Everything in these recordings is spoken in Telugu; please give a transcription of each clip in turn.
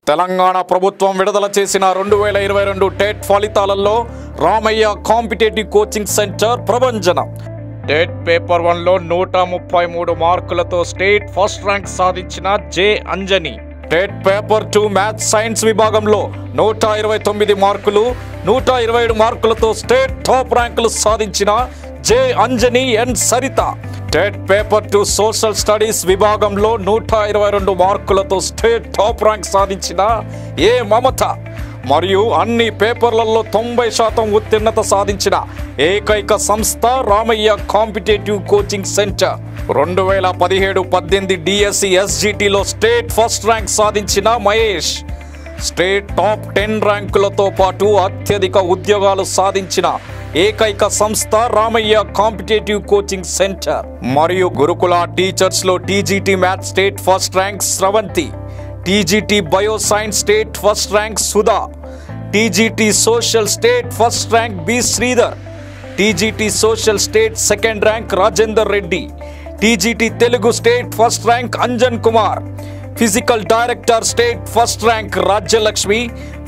తెలంగాణ ప్రభుత్వం విడుదల చేసిన 2022 టెట్ ఫలితాలలో రామయ్య కాంపిటేటివ్ కోచింగ్ సెంటర్ ప్రభంజనం. టెట్ పేపర్ 1లో 133 మార్కులతో స్టేట్ ఫస్ట్ ర్యాంక్ సాధించిన J Anjani. TET paper 2 maths science విభాగంలో 129 మార్కులు 127 మార్కులతో స్టేట్ టాప్ ర్యాంకులు సాధించిన J Anjani N Saritha. TET paper 2 social studies విభాగంలో 122 మార్కులతో స్టేట్ టాప్ ర్యాంక్ సాధించిన ఏ మమత. మరియు అన్ని పేపర్లలో 90% ఉత్తీర్ణత సాధించిన ఏకైక సంస్థ Ramaiah competitive coaching centre. 2017-18 DSC ఎస్జిటిలో స్టేట్ ఫస్ట్ ర్యాంక్ సాధించిన మహేష్. స్టేట్ టాప్ 10 ర్యాంకులతో పాటు అత్యధిక ఉద్యోగాలు సాధించిన ఏకైక సంస్థ రామయ్య కాంపిటేటివ్ కోచింగ్ సెంటర్. మరియు గురుకుల టీచర్స్ లో TGT maths state first rank Sravanthi, TGT bio science state first rank Sudha, TGT social state first rank B Sridhar, TGT social state second rank Rajender Reddy, TGT Telugu state first rank Anjan Kumar, physical director state first rank Rajyalakshmi,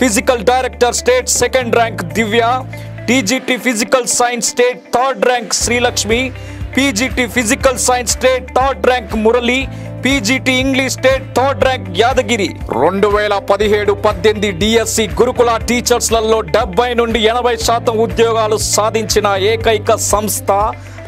physical director state second rank Divya, TGT physical science state third rank Srilakshmi, PGT physical science state third rank Murali, PGT English state third rank Yadagiri. 2017-18 DSC గురుకుల టీచర్స్లలో 70 నుండి 80% ఉద్యోగాలు సాధించిన ఏకైక సంస్థ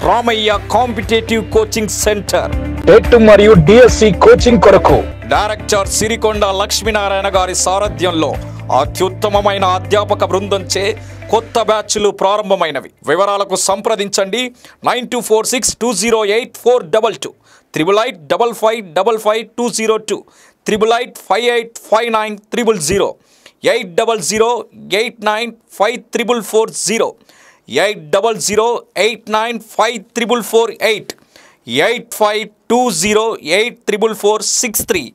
Ramaiah competitive coaching center. TET మరియు డిఎస్సి కోచింగ్ కొరకు డైరెక్టర్ సిరికొండ లక్ష్మీనారాయణ గారి సారథ్యంలో అత్యుత్తమమైన అధ్యాపక బృందంచే కొత్త బ్యాచ్లు ప్రారంభమైనవి. వివరాలకు సంప్రదించండి 9246208422, 8885555202, 88585900, 8008954440, 8008954448, 8520844463.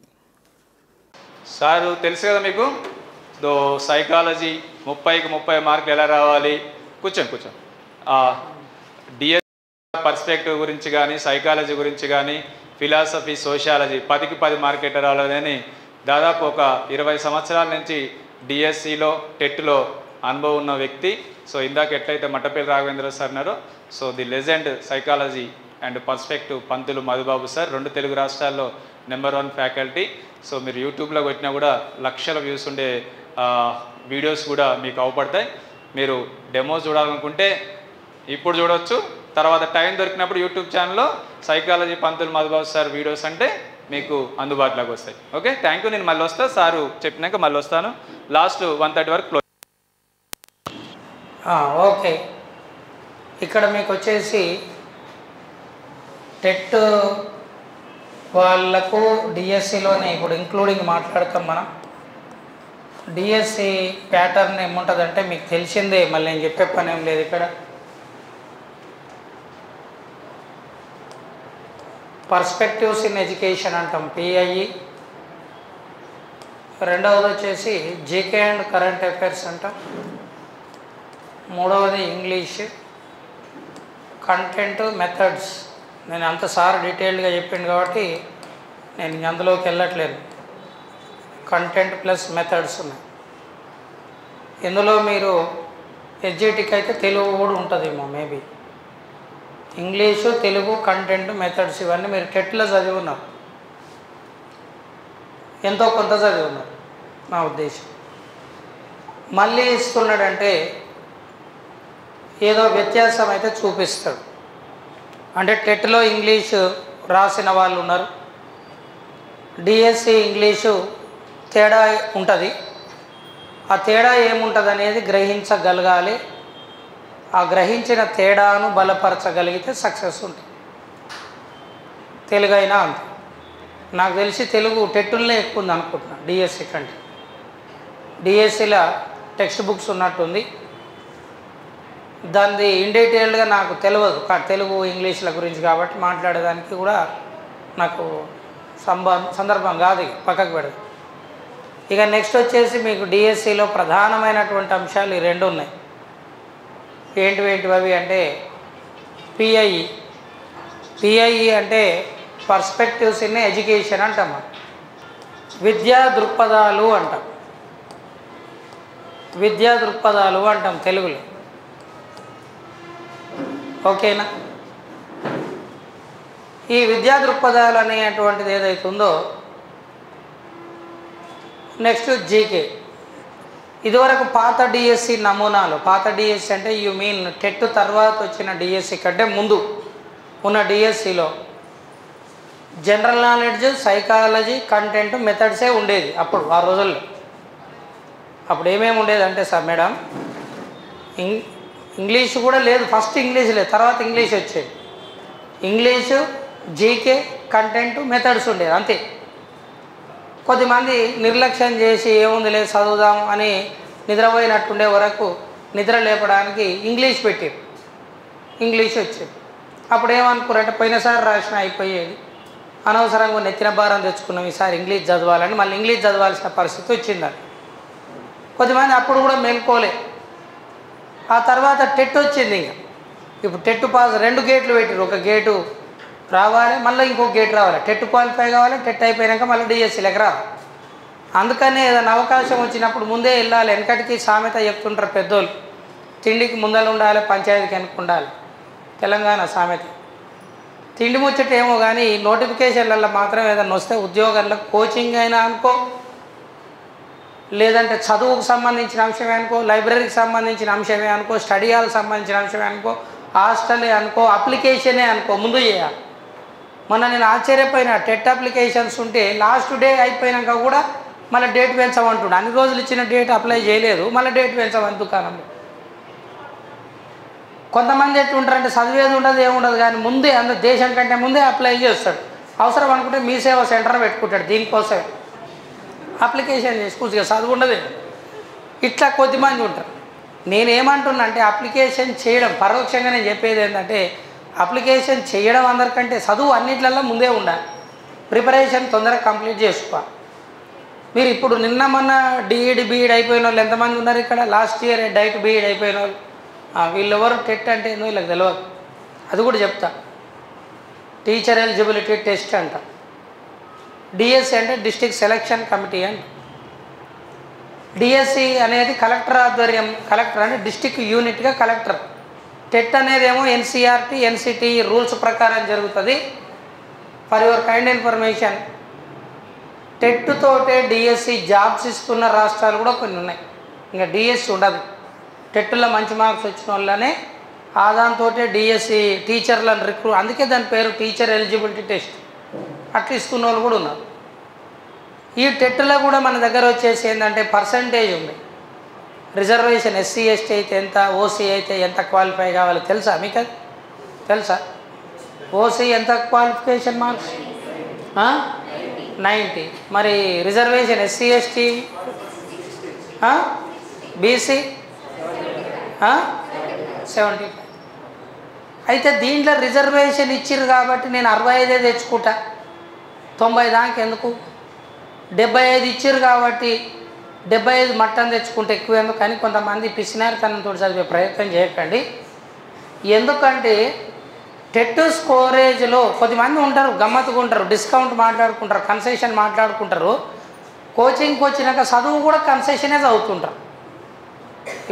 సారు తెలుసు కదా మీకు, సైకాలజీ 30కి 30 మార్కులు ఎలా రావాలి, కూర్చోండి. డిఎస్ పర్స్పెక్టివ్ గురించి కానీ, సైకాలజీ గురించి కానీ, ఫిలాసఫీ, సోషాలజీ 10కి 10 మార్కులు ఎట్లా రావాలని దాదాపు ఒక 20 సంవత్సరాల నుంచి డిఎస్సిలో టెట్లో అనుభవం ఉన్న వ్యక్తి. సో ఇందాక ఎట్లయితే మట్టపల్లి రాఘవేంద్ర సార్ ఉన్నారో, so the legend psychology and perspective Pantulu Madhubabu sir 2 Telugu రాష్ట్రాల్లో #1 ఫ్యాకల్టీ. సో మీరు యూట్యూబ్లో కొట్టినా కూడా లక్షల వ్యూస్ ఉండే వీడియోస్ కూడా మీకు అవపడతాయి. మీరు డెమో చూడాలనుకుంటే ఇప్పుడు చూడవచ్చు, తర్వాత టైం దొరికినప్పుడు యూట్యూబ్ ఛానల్లో సైకాలజీ పంతులు మధుబాబు సార్ వీడియోస్ అంటే మీకు అందుబాటులోకి వస్తాయి. Okay, thank you. నేను మళ్ళీ వస్తాను, సారు చెప్పినాక మళ్ళీ వస్తాను. లాస్ట్ 1:30 వరకు క్లోజ్. ఓకే, ఇక్కడ మీకు వచ్చేసి టెట్ వాళ్ళకు డిఎస్సిలోనే ఇప్పుడు ఇంక్లూడింగ్ మాట్లాడతాం మనం. డిఎస్సి ప్యాటర్న్ ఏముంటుందంటే మీకు తెలిసిందే, మళ్ళీ నేను చెప్పే పని ఏం లేదు. ఇక్కడ పర్స్పెక్టివ్స్ ఇన్ ఎడ్యుకేషన్ అంటాం, పిఐఈ. రెండవది వచ్చేసి జీకే అండ్ కరెంట్ అఫైర్స్ అంటాం. మూడవది ఇంగ్లీష్, కంటెంట్, మెథడ్స్. నేను అంత సార్ డీటెయిల్డ్గా చెప్పిండు కాబట్టి నేను అందులోకి వెళ్ళట్లేదు. కంటెంట్ ప్లస్ మెథడ్స్ ఉన్నాయి. ఇందులో మీరు ఎస్జిటికి అయితే తెలుగు కూడా ఉంటుందేమో, maybe. English, Telugu, content, methods ఇవన్నీ మీరు టెట్లో చదివి ఉన్నారు, ఎంతో కొంత చదివి ఉన్నారు నా ఉద్దేశం. మళ్ళీ ఇస్తున్నాడంటే ఏదో వ్యత్యాసం అయితే చూపిస్తాడు. అంటే టెట్లో ఇంగ్లీషు రాసిన వాళ్ళు ఉన్నారు, డిఎస్సి ఇంగ్లీషు తేడా ఉంటుంది. ఆ తేడా ఏముంటుంది అనేది గ్రహించగలగాలి. ఆ గ్రహించిన తేడాను బలపరచగలిగితే సక్సెస్ ఉంటుంది. తెలుగు అయినా అంతే. నాకు తెలిసి తెలుగు టెట్టులనే ఎక్కువ ఉంది అనుకుంటున్నాను డిఎస్సి కంటే. డిఎస్సిలో టెక్స్ట్ బుక్స్ ఉన్నట్టుంది, దాన్ని ఇన్ డీటెయిల్డ్గా నాకు తెలియదు. తెలుగు ఇంగ్లీష్ల గురించి కాబట్టి మాట్లాడేదానికి కూడా నాకు సందర్భం కాదు, పక్కకు పెడదు. ఇక నెక్స్ట్ వచ్చేసి మీకు డిఎస్సిలో ప్రధానమైనటువంటి అంశాలు ఈ 2 ఉన్నాయి. ఏంటివి అవి అంటే పిఐఈ. పిఐఈ అంటే పర్స్పెక్టివ్స్ ఇన్ ఎడ్యుకేషన్ అంటాం. విద్యా దృక్పథాలు అంటాం. విద్యా దృక్పథాలు అంటాం తెలుగులో. ఓకేనా? ఈ విద్యా దృక్పథాలు అనేటువంటిది ఏదైతే ఉందో, నెక్స్ట్ జీకే. ఇదివరకు పాత డిఎస్సి నమూనాలు, పాత డిఎస్సి అంటే యు మీన్ టెట్ తర్వాత వచ్చిన డిఎస్సి కంటే ముందు ఉన్న డిఎస్సిలో జనరల్ నాలెడ్జ్, సైకాలజీ, కంటెంట్, మెథడ్సే ఉండేది అప్పుడు ఆ రోజుల్లో. అప్పుడు ఏమేమి ఉండేది అంటే సార్ మేడం, ఇంగ్లీష్ కూడా లేదు, ఫస్ట్ ఇంగ్లీష్ లేదు, తర్వాత ఇంగ్లీష్ వచ్చేది. ఇంగ్లీషు, జీకే, కంటెంట్, మెథడ్స్ ఉండేది అంతే. కొద్దిమంది నిర్లక్ష్యం చేసి ఏముంది లేదు చదువుదాం అని నిద్రపోయినట్టుండే వరకు నిద్ర లేపడానికి ఇంగ్లీష్ పెట్టారు, ఇంగ్లీష్ వచ్చేది. అప్పుడు ఏమనుకున్నారంటే పోయినసారి రాసిన అయిపోయేది, అనవసరంగా నెత్తిన భారం తెచ్చుకున్నాం, ఈసారి ఇంగ్లీష్ చదవాలని మళ్ళీ ఇంగ్లీష్ చదవాల్సిన పరిస్థితి వచ్చిందని కొద్దిమంది అప్పుడు కూడా మేల్కోలే. ఆ తర్వాత టెట్ వచ్చింది. ఇంకా ఇప్పుడు టెట్ పాస్ 2 గేట్లు పెట్టారు, ఒక గేటు రావాలి, మళ్ళీ ఇంకో గేట్ రావాలి, టెట్ క్వాలిఫై కావాలి, టెట్ అయిపోయాక మళ్ళీ డిఎస్సీలకు రావాలి. అందుకని ఏదైనా అవకాశం వచ్చినప్పుడు ముందే వెళ్ళాలి. వెనకటికి సామెత చెప్తుంటారు పెద్దోళ్ళు, తిండికి ముందర ఉండాలి, పంచాయతీకి వెనక ఉండాలి, తెలంగాణ సామెత. తిండి ముచ్చట ఏమో కానీ నోటిఫికేషన్లలో మాత్రం ఏదైనా వస్తే ఉద్యోగాల్లో కోచింగ్ అయినా అనుకో, లేదంటే చదువుకు సంబంధించిన అంశమే అనుకో, లైబ్రరీకి సంబంధించిన అంశమే అనుకో, స్టడీ హాల్కి సంబంధించిన అంశమే అనుకో, హాస్టలే అనుకో, అప్లికేషనే అనుకో, ముందు చేయాలి. మొన్న నేను ఆశ్చర్యపోయిన, టెట్ అప్లికేషన్స్ ఉంటే లాస్ట్ డే అయిపోయినాక కూడా మళ్ళీ డేట్ పెంచమంటుండే. అన్ని రోజులు ఇచ్చిన డేట్ అప్లై చేయలేదు, మళ్ళీ డేట్ పెంచమని దుకాణంలో. కొంతమంది ఎట్లుంటారంటే చదివేది ఉండదు, ఏముండదు, కానీ ముందే అందరు దేశం కంటే ముందే అప్లై చేస్తాడు. అవసరం అనుకుంటే మీ సేవా సెంటర్ పెట్టుకుంటాడు, దీనికోసమే అప్లికేషన్ చేసుకుంటే చదువు ఉండదు. ఇట్లా కొద్దిమంది ఉంటారు. నేనేమంటున్నా అంటే అప్లికేషన్ చేయడం, పరోక్షంగా నేను చెప్పేది ఏంటంటే అప్లికేషన్ చేయడం అందరికంటే చదువు అన్నిట్లలో ముందే ఉండాలి, ప్రిపరేషన్ తొందరగా కంప్లీట్ చేసుకోవాలి. మీరు ఇప్పుడు నిన్న మొన్న డిఈడి బీఈడి అయిపోయిన వాళ్ళు ఎంతమంది ఉన్నారు ఇక్కడ? లాస్ట్ ఇయర్ డైట్ బీఈడి అయిపోయిన వాళ్ళు, వీళ్ళెవరు టెట్ అంటే ఏందో వీళ్ళకి తెలియదు. అది కూడా చెప్తా. టీచర్ ఎలిజిబిలిటీ టెస్ట్ అంట. డిఎస్సి అంటే డిస్ట్రిక్ట్ సెలక్షన్ కమిటీ అంట. డిఎస్సి అనేది కలెక్టర్ ఆధ్వర్యం, కలెక్టర్ అంటే డిస్ట్రిక్ట్ యూనిట్గా కలెక్టర్. టెట్ అనేది ఏమో ఎన్సీఆర్టీ ఎన్సిటీ రూల్స్ ప్రకారం జరుగుతుంది. For your kind information, TET తోటే డిఎస్సి జాబ్స్ ఇస్తున్న రాష్ట్రాలు కూడా కొన్ని ఉన్నాయి. ఇంకా డిఎస్సి ఉండదు, టెట్లో మంచి మార్క్స్ వచ్చిన వాళ్ళనే దాంతో డిఎస్సి టీచర్లను రిక్రూట్, అందుకే దాని పేరు టీచర్ ఎలిజిబిలిటీ టెస్ట్. అట్లా ఇస్తున్న వాళ్ళు కూడా ఉన్నారు. ఈ టెట్లో కూడా మన దగ్గర వచ్చేసి ఏంటంటే పర్సంటేజ్ ఉంది. రిజర్వేషన్ ఎస్సీ ఎస్టీ అయితే ఎంత, ఓసీ అయితే ఎంత క్వాలిఫై కావాలి తెలుసా మీకు? తెలుసా? ఓసీ ఎంత క్వాలిఫికేషన్ మార్క్స్? 90. మరి రిజర్వేషన్ ఎస్సీ ఎస్టీ, బీసీ 75. అయితే దీంట్లో రిజర్వేషన్ ఇచ్చిర్రు కాబట్టి నేను 65 తెచ్చుకుంటా, 90 దాకా ఎందుకు? 75 ఇచ్చిర్రు కాబట్టి 75 మట్టం తెచ్చుకుంటే ఎక్కువ ఎందుకు? కానీ కొంతమంది పిసినారితనంతో చదివే ప్రయత్నం చేయకండి. ఎందుకంటే టెట్ స్కోరేజ్లో కొద్దిమంది ఉంటారు, గమ్మత్తుగా ఉంటారు, డిస్కౌంట్ మాట్లాడుకుంటారు, కన్సెషన్ మాట్లాడుకుంటారు. కోచింగ్కి వచ్చినాక చదువు కూడా కన్సెషనే చదువుతుంటారు.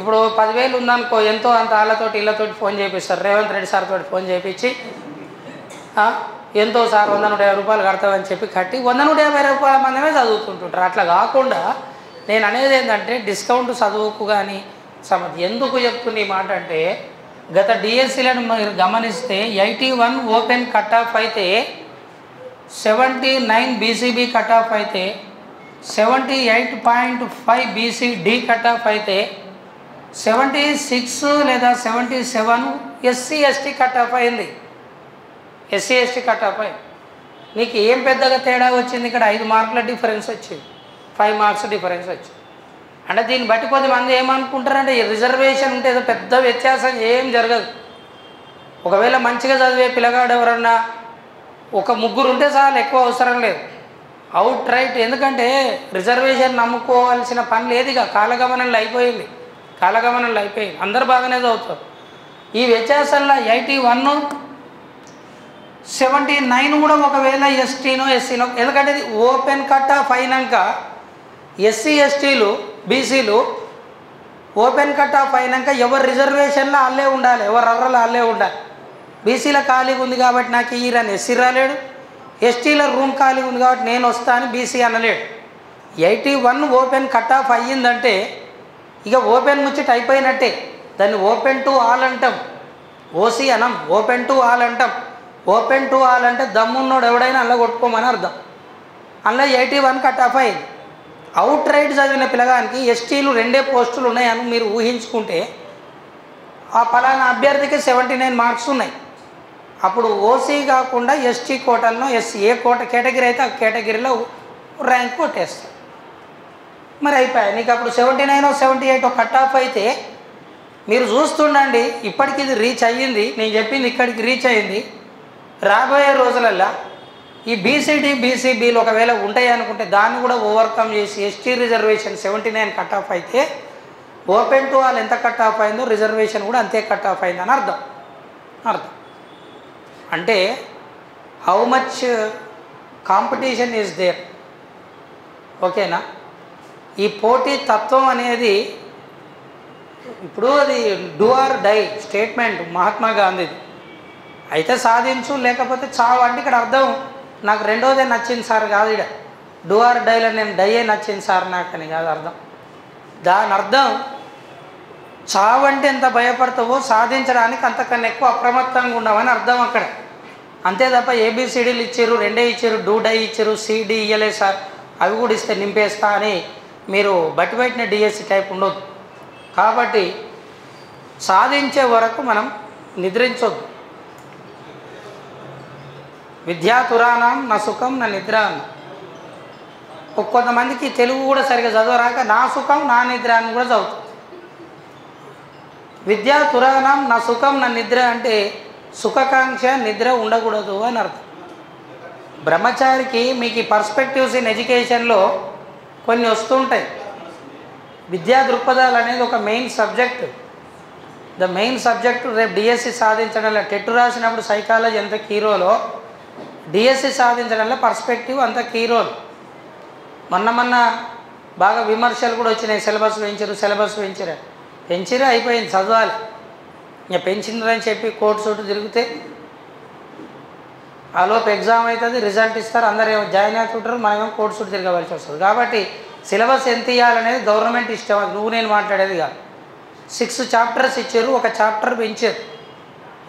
ఇప్పుడు 10,000 ఉందనుకో, ఎంతో అంత వాళ్ళతోటి వీళ్ళతోటి ఫోన్ చేపిస్తారు. రేవంత్ రెడ్డి సార్ తోటి ఫోన్ చేయించి ఎంతో సార్ 100-150 రూపాయలు కడతామని చెప్పి కట్టి 100-150 రూపాయల మందమే చదువుతుంటుంటారు. అట్లా కాకుండా నేను అనేది ఏంటంటే డిస్కౌంట్ చదువుకు కానీ ఎందుకు చెప్తున్న ఈ మాట అంటే, గత డిఎస్సీలను మీరు గమనిస్తే 81 ఓపెన్ కట్ ఆఫ్ అయితే, 79 బీసీబీ కట్ ఆఫ్ అయితే, 78.5 బీసీడీ కట్ ఆఫ్ అయితే, 76 లేదా 77 ఎస్సీ ఎస్టీ కట్ ఆఫ్ అయింది. ఎస్సీ ఎస్టీ కట్ ఆఫ్ అయింది. నీకు ఏం పెద్దగా తేడా వచ్చింది? ఇక్కడ 5 మార్కుల డిఫరెన్స్ వచ్చింది, 5 మార్క్స్ డిఫరెన్స్ వచ్చింది. అంటే దీన్ని బట్టి కొద్దిమంది ఏమనుకుంటారంటే ఈ రిజర్వేషన్ ఉంటే ఏదో పెద్ద వ్యత్యాసం ఏం జరగదు. ఒకవేళ మంచిగా చదివే పిల్లగాడు ఎవరన్నా ఒక 3 ఉంటే చాలు, ఎక్కువ అవసరం లేదు, అవుట్ రైట్. ఎందుకంటే రిజర్వేషన్ నమ్ముకోవాల్సిన పని లేదుగా, కాలగమనంలో అయిపోయింది, కాలగమనంలో అయిపోయింది, అందరు బాగానే చదువుతారు. ఈ వ్యత్యాసంలో 81 79 కూడా ఒకవేళ ఎస్టీనో ఎస్సీనో, ఎందుకంటే ఇది ఓపెన్ కట్ ఆఫ్ అయినాక ఎస్సీ ఎస్టీలు బీసీలు ఓపెన్ కట్ ఆఫ్ అయినాక ఎవరు రిజర్వేషన్లో వాళ్ళే ఉండాలి, ఎవరు అర్రలో వాళ్ళే ఉండాలి. బీసీల ఖాళీగా ఉంది కాబట్టి నాకు ఈరని ఎస్సీ రాలేడు, ఎస్టీల రూమ్ ఖాళీగా ఉంది కాబట్టి నేను వస్తా అని బీసీ అనలేడు. 81 ఓపెన్ కట్ ఆఫ్ అయ్యిందంటే ఇక ఓపెన్ ముచ్చట అయిపోయినట్టే. దాన్ని ఓపెన్ టు ఆల్ అంటాం, ఓసీ అనం, ఓపెన్ టు ఆల్ అంటాం. ఓపెన్ టు ఆల్ అంటే దమ్మున్నోడు ఎవడైనా అలా కొట్టుకోమని అర్థం. అందులో 81 కట్ ఆఫ్ అయింది. అవుట్ రైట్ చదివిన పిల్లగానికి ఎస్టీలు 2 పోస్టులు ఉన్నాయని మీరు ఊహించుకుంటే ఆ ఫలానా అభ్యర్థికి 79 మార్క్స్ ఉన్నాయి. అప్పుడు ఓసీ కాకుండా ఎస్టీ కోటాలను ఏ కేటగిరీ అయితే ఆ కేటగిరీలో ర్యాంక్ కొట్టేస్తాం. మరి అయిపోయాయి. నీకు అప్పుడు 79 78 కట్ ఆఫ్ అయితే మీరు చూస్తుండండి, ఇప్పటికి ఇది రీచ్ అయ్యింది, నేను చెప్పింది ఇక్కడికి రీచ్ అయ్యింది. రాబోయే రోజులల్లో ఈ బీసీడీ బీసీబీలు ఒకవేళ ఉంటాయి అనుకుంటే దాన్ని కూడా ఓవర్కమ్ చేసి ఎస్టీ రిజర్వేషన్ 79 కట్ ఆఫ్ అయితే ఓపెన్ టు ఆల్ ఎంత కట్ ఆఫ్ అయిందో రిజర్వేషన్ కూడా అంతే కట్ ఆఫ్ అయిందని అర్థం. అంటే how much competition is there. ఓకేనా? ఈ పోటీ తత్వం అనేది ఇప్పుడు అది do or die statement Mahatma గాంధీది. అయితే సాధించు లేకపోతే చావు అంటే ఇక్కడ అర్థం నాకు రెండోదే నచ్చింది సార్ కాదు, ఇక్కడ డూ ఆర్ డైలో నేను డైయే నచ్చింది సార్ నాకు అని కాదు అర్థం. దాని అర్థం చావు అంటే ఎంత భయపడతావో సాధించడానికి అంతకన్నా ఎక్కువ అప్రమత్తంగా ఉండవని అర్థం అక్కడ. అంతే తప్ప ఏబిసిడీలు ఇచ్చారు, 2 ఇచ్చారు, డూ డై ఇచ్చారు, సిడి ఇయ్యలే సార్ అవి కూడా ఇస్తే నింపేస్తా అని మీరు బట్టి బయటనే డిఎస్సి టైప్ ఉండొద్దు. కాబట్టి సాధించే వరకు మనం నిద్రించొద్దు. విద్యాతురాణం నా సుఖం నా నిద్ర అన్న. కొంతమందికి తెలుగు కూడా సరిగ్గా చదవరాక నా సుఖం నా నిద్ర అని కూడా చదువుతుంది. విద్యాతురాణం నా సుఖం నా నిద్ర అంటే సుఖకాంక్ష నిద్ర ఉండకూడదు అని అర్థం. బ్రహ్మచారికి మీకు ఈ పర్స్పెక్టివ్స్ ఇన్ ఎడ్యుకేషన్లో కొన్ని వస్తుంటాయి. విద్యా దృక్పథాలు అనేది ఒక main subject. The main subject రేపు డిఎస్సి సాధించడంలో టెట్ రాసినప్పుడు సైకాలజీ ఎంత కీ రోలో డిఎస్సి సాధించడంలో పర్స్పెక్టివ్ అంత కీ రోల్. మొన్న బాగా విమర్శలు కూడా వచ్చినాయి, సిలబస్ పెంచిరు అయిపోయింది చదవాలి. ఇంకా పెంచినరని చెప్పి కోర్టు చుట్టూ తిరిగితే ఆలోపు ఎగ్జామ్ అవుతుంది, రిజల్ట్ ఇస్తారు, అందరూ ఏమో జాయిన్ అవుతుంటారు, మనమేమో కోర్టు చుట్టూ తిరగవలసి వస్తుంది. కాబట్టి సిలబస్ ఎంత ఇవ్వాలనేది గవర్నమెంట్ ఇష్టం, అది నువ్వు నేను మాట్లాడేది కాదు. 6 చాప్టర్స్ ఇచ్చారు, ఒక చాప్టర్ పెంచారు,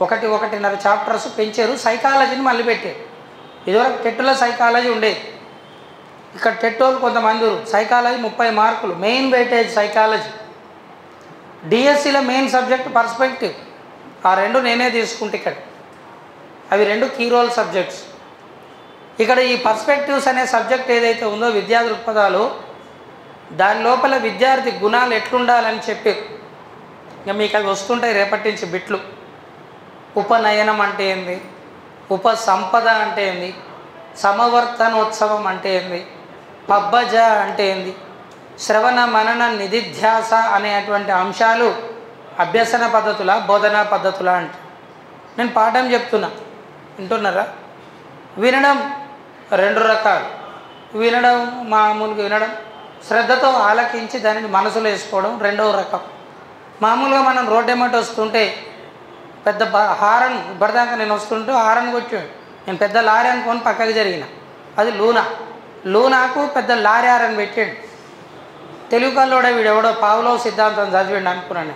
1.5 చాప్టర్స్ పెంచారు, సైకాలజీని మళ్ళీ పెట్టారు. ఇదివరకు టెట్లో సైకాలజీ ఉండేది, ఇక్కడ టెట్టోళ్ళు కొంతమంది సైకాలజీ 30 మార్కులు మెయిన్ వెయిటేజ్ సైకాలజీ. డిఎస్సిలో మెయిన్ సబ్జెక్ట్ పర్స్పెక్టివ్, ఆ 2 నేనే తీసుకుంటే ఇక్కడ అవి 2 కీ రోల్ సబ్జెక్ట్స్. ఇక్కడ ఈ పర్స్పెక్టివ్స్ అనే సబ్జెక్ట్ ఏదైతే ఉందో విద్యా దృక్పథాలు, దాని లోపల విద్యార్థి గుణాలు ఎట్లుండాలని చెప్పి ఇంకా మీకు అవి వస్తుంటాయి రేపటి నుంచి బిట్లు. ఉపనయనం అంటే ఏంది, ఉపసంపద అంటే ఏంది, సమవర్తనోత్సవం అంటే ఏంది, పబ్బజ అంటే ఏంది, శ్రవణ మనన నిధిధ్యాస అనేటువంటి అంశాలు అభ్యసన పద్ధతుల బోధనా పద్ధతుల అంటే. నేను పాఠం చెప్తున్నా, వింటున్నారా? వినడం 2 రకాలు. వినడం మామూలుగా వినడం, శ్రద్ధతో ఆలకించి దానిని మనసులో వేసుకోవడం 2వ రకం. మామూలుగా మనం రోడ్డు ఎమ్మటి వస్తుంటే పెద్ద హారన్, ఇప్పటిదాకా నేను వస్తుంటే హారన్ కొట్టాడు, నేను పెద్ద లారీ అనుకొని పక్కకి జరిగిన, అది లూనాకు పెద్ద లారీ హారన్ పెట్టాడు. తెలుగు కల్లోడే వీడెవడో పావులో సిద్ధాంతం చదివాడు అనుకున్నాను.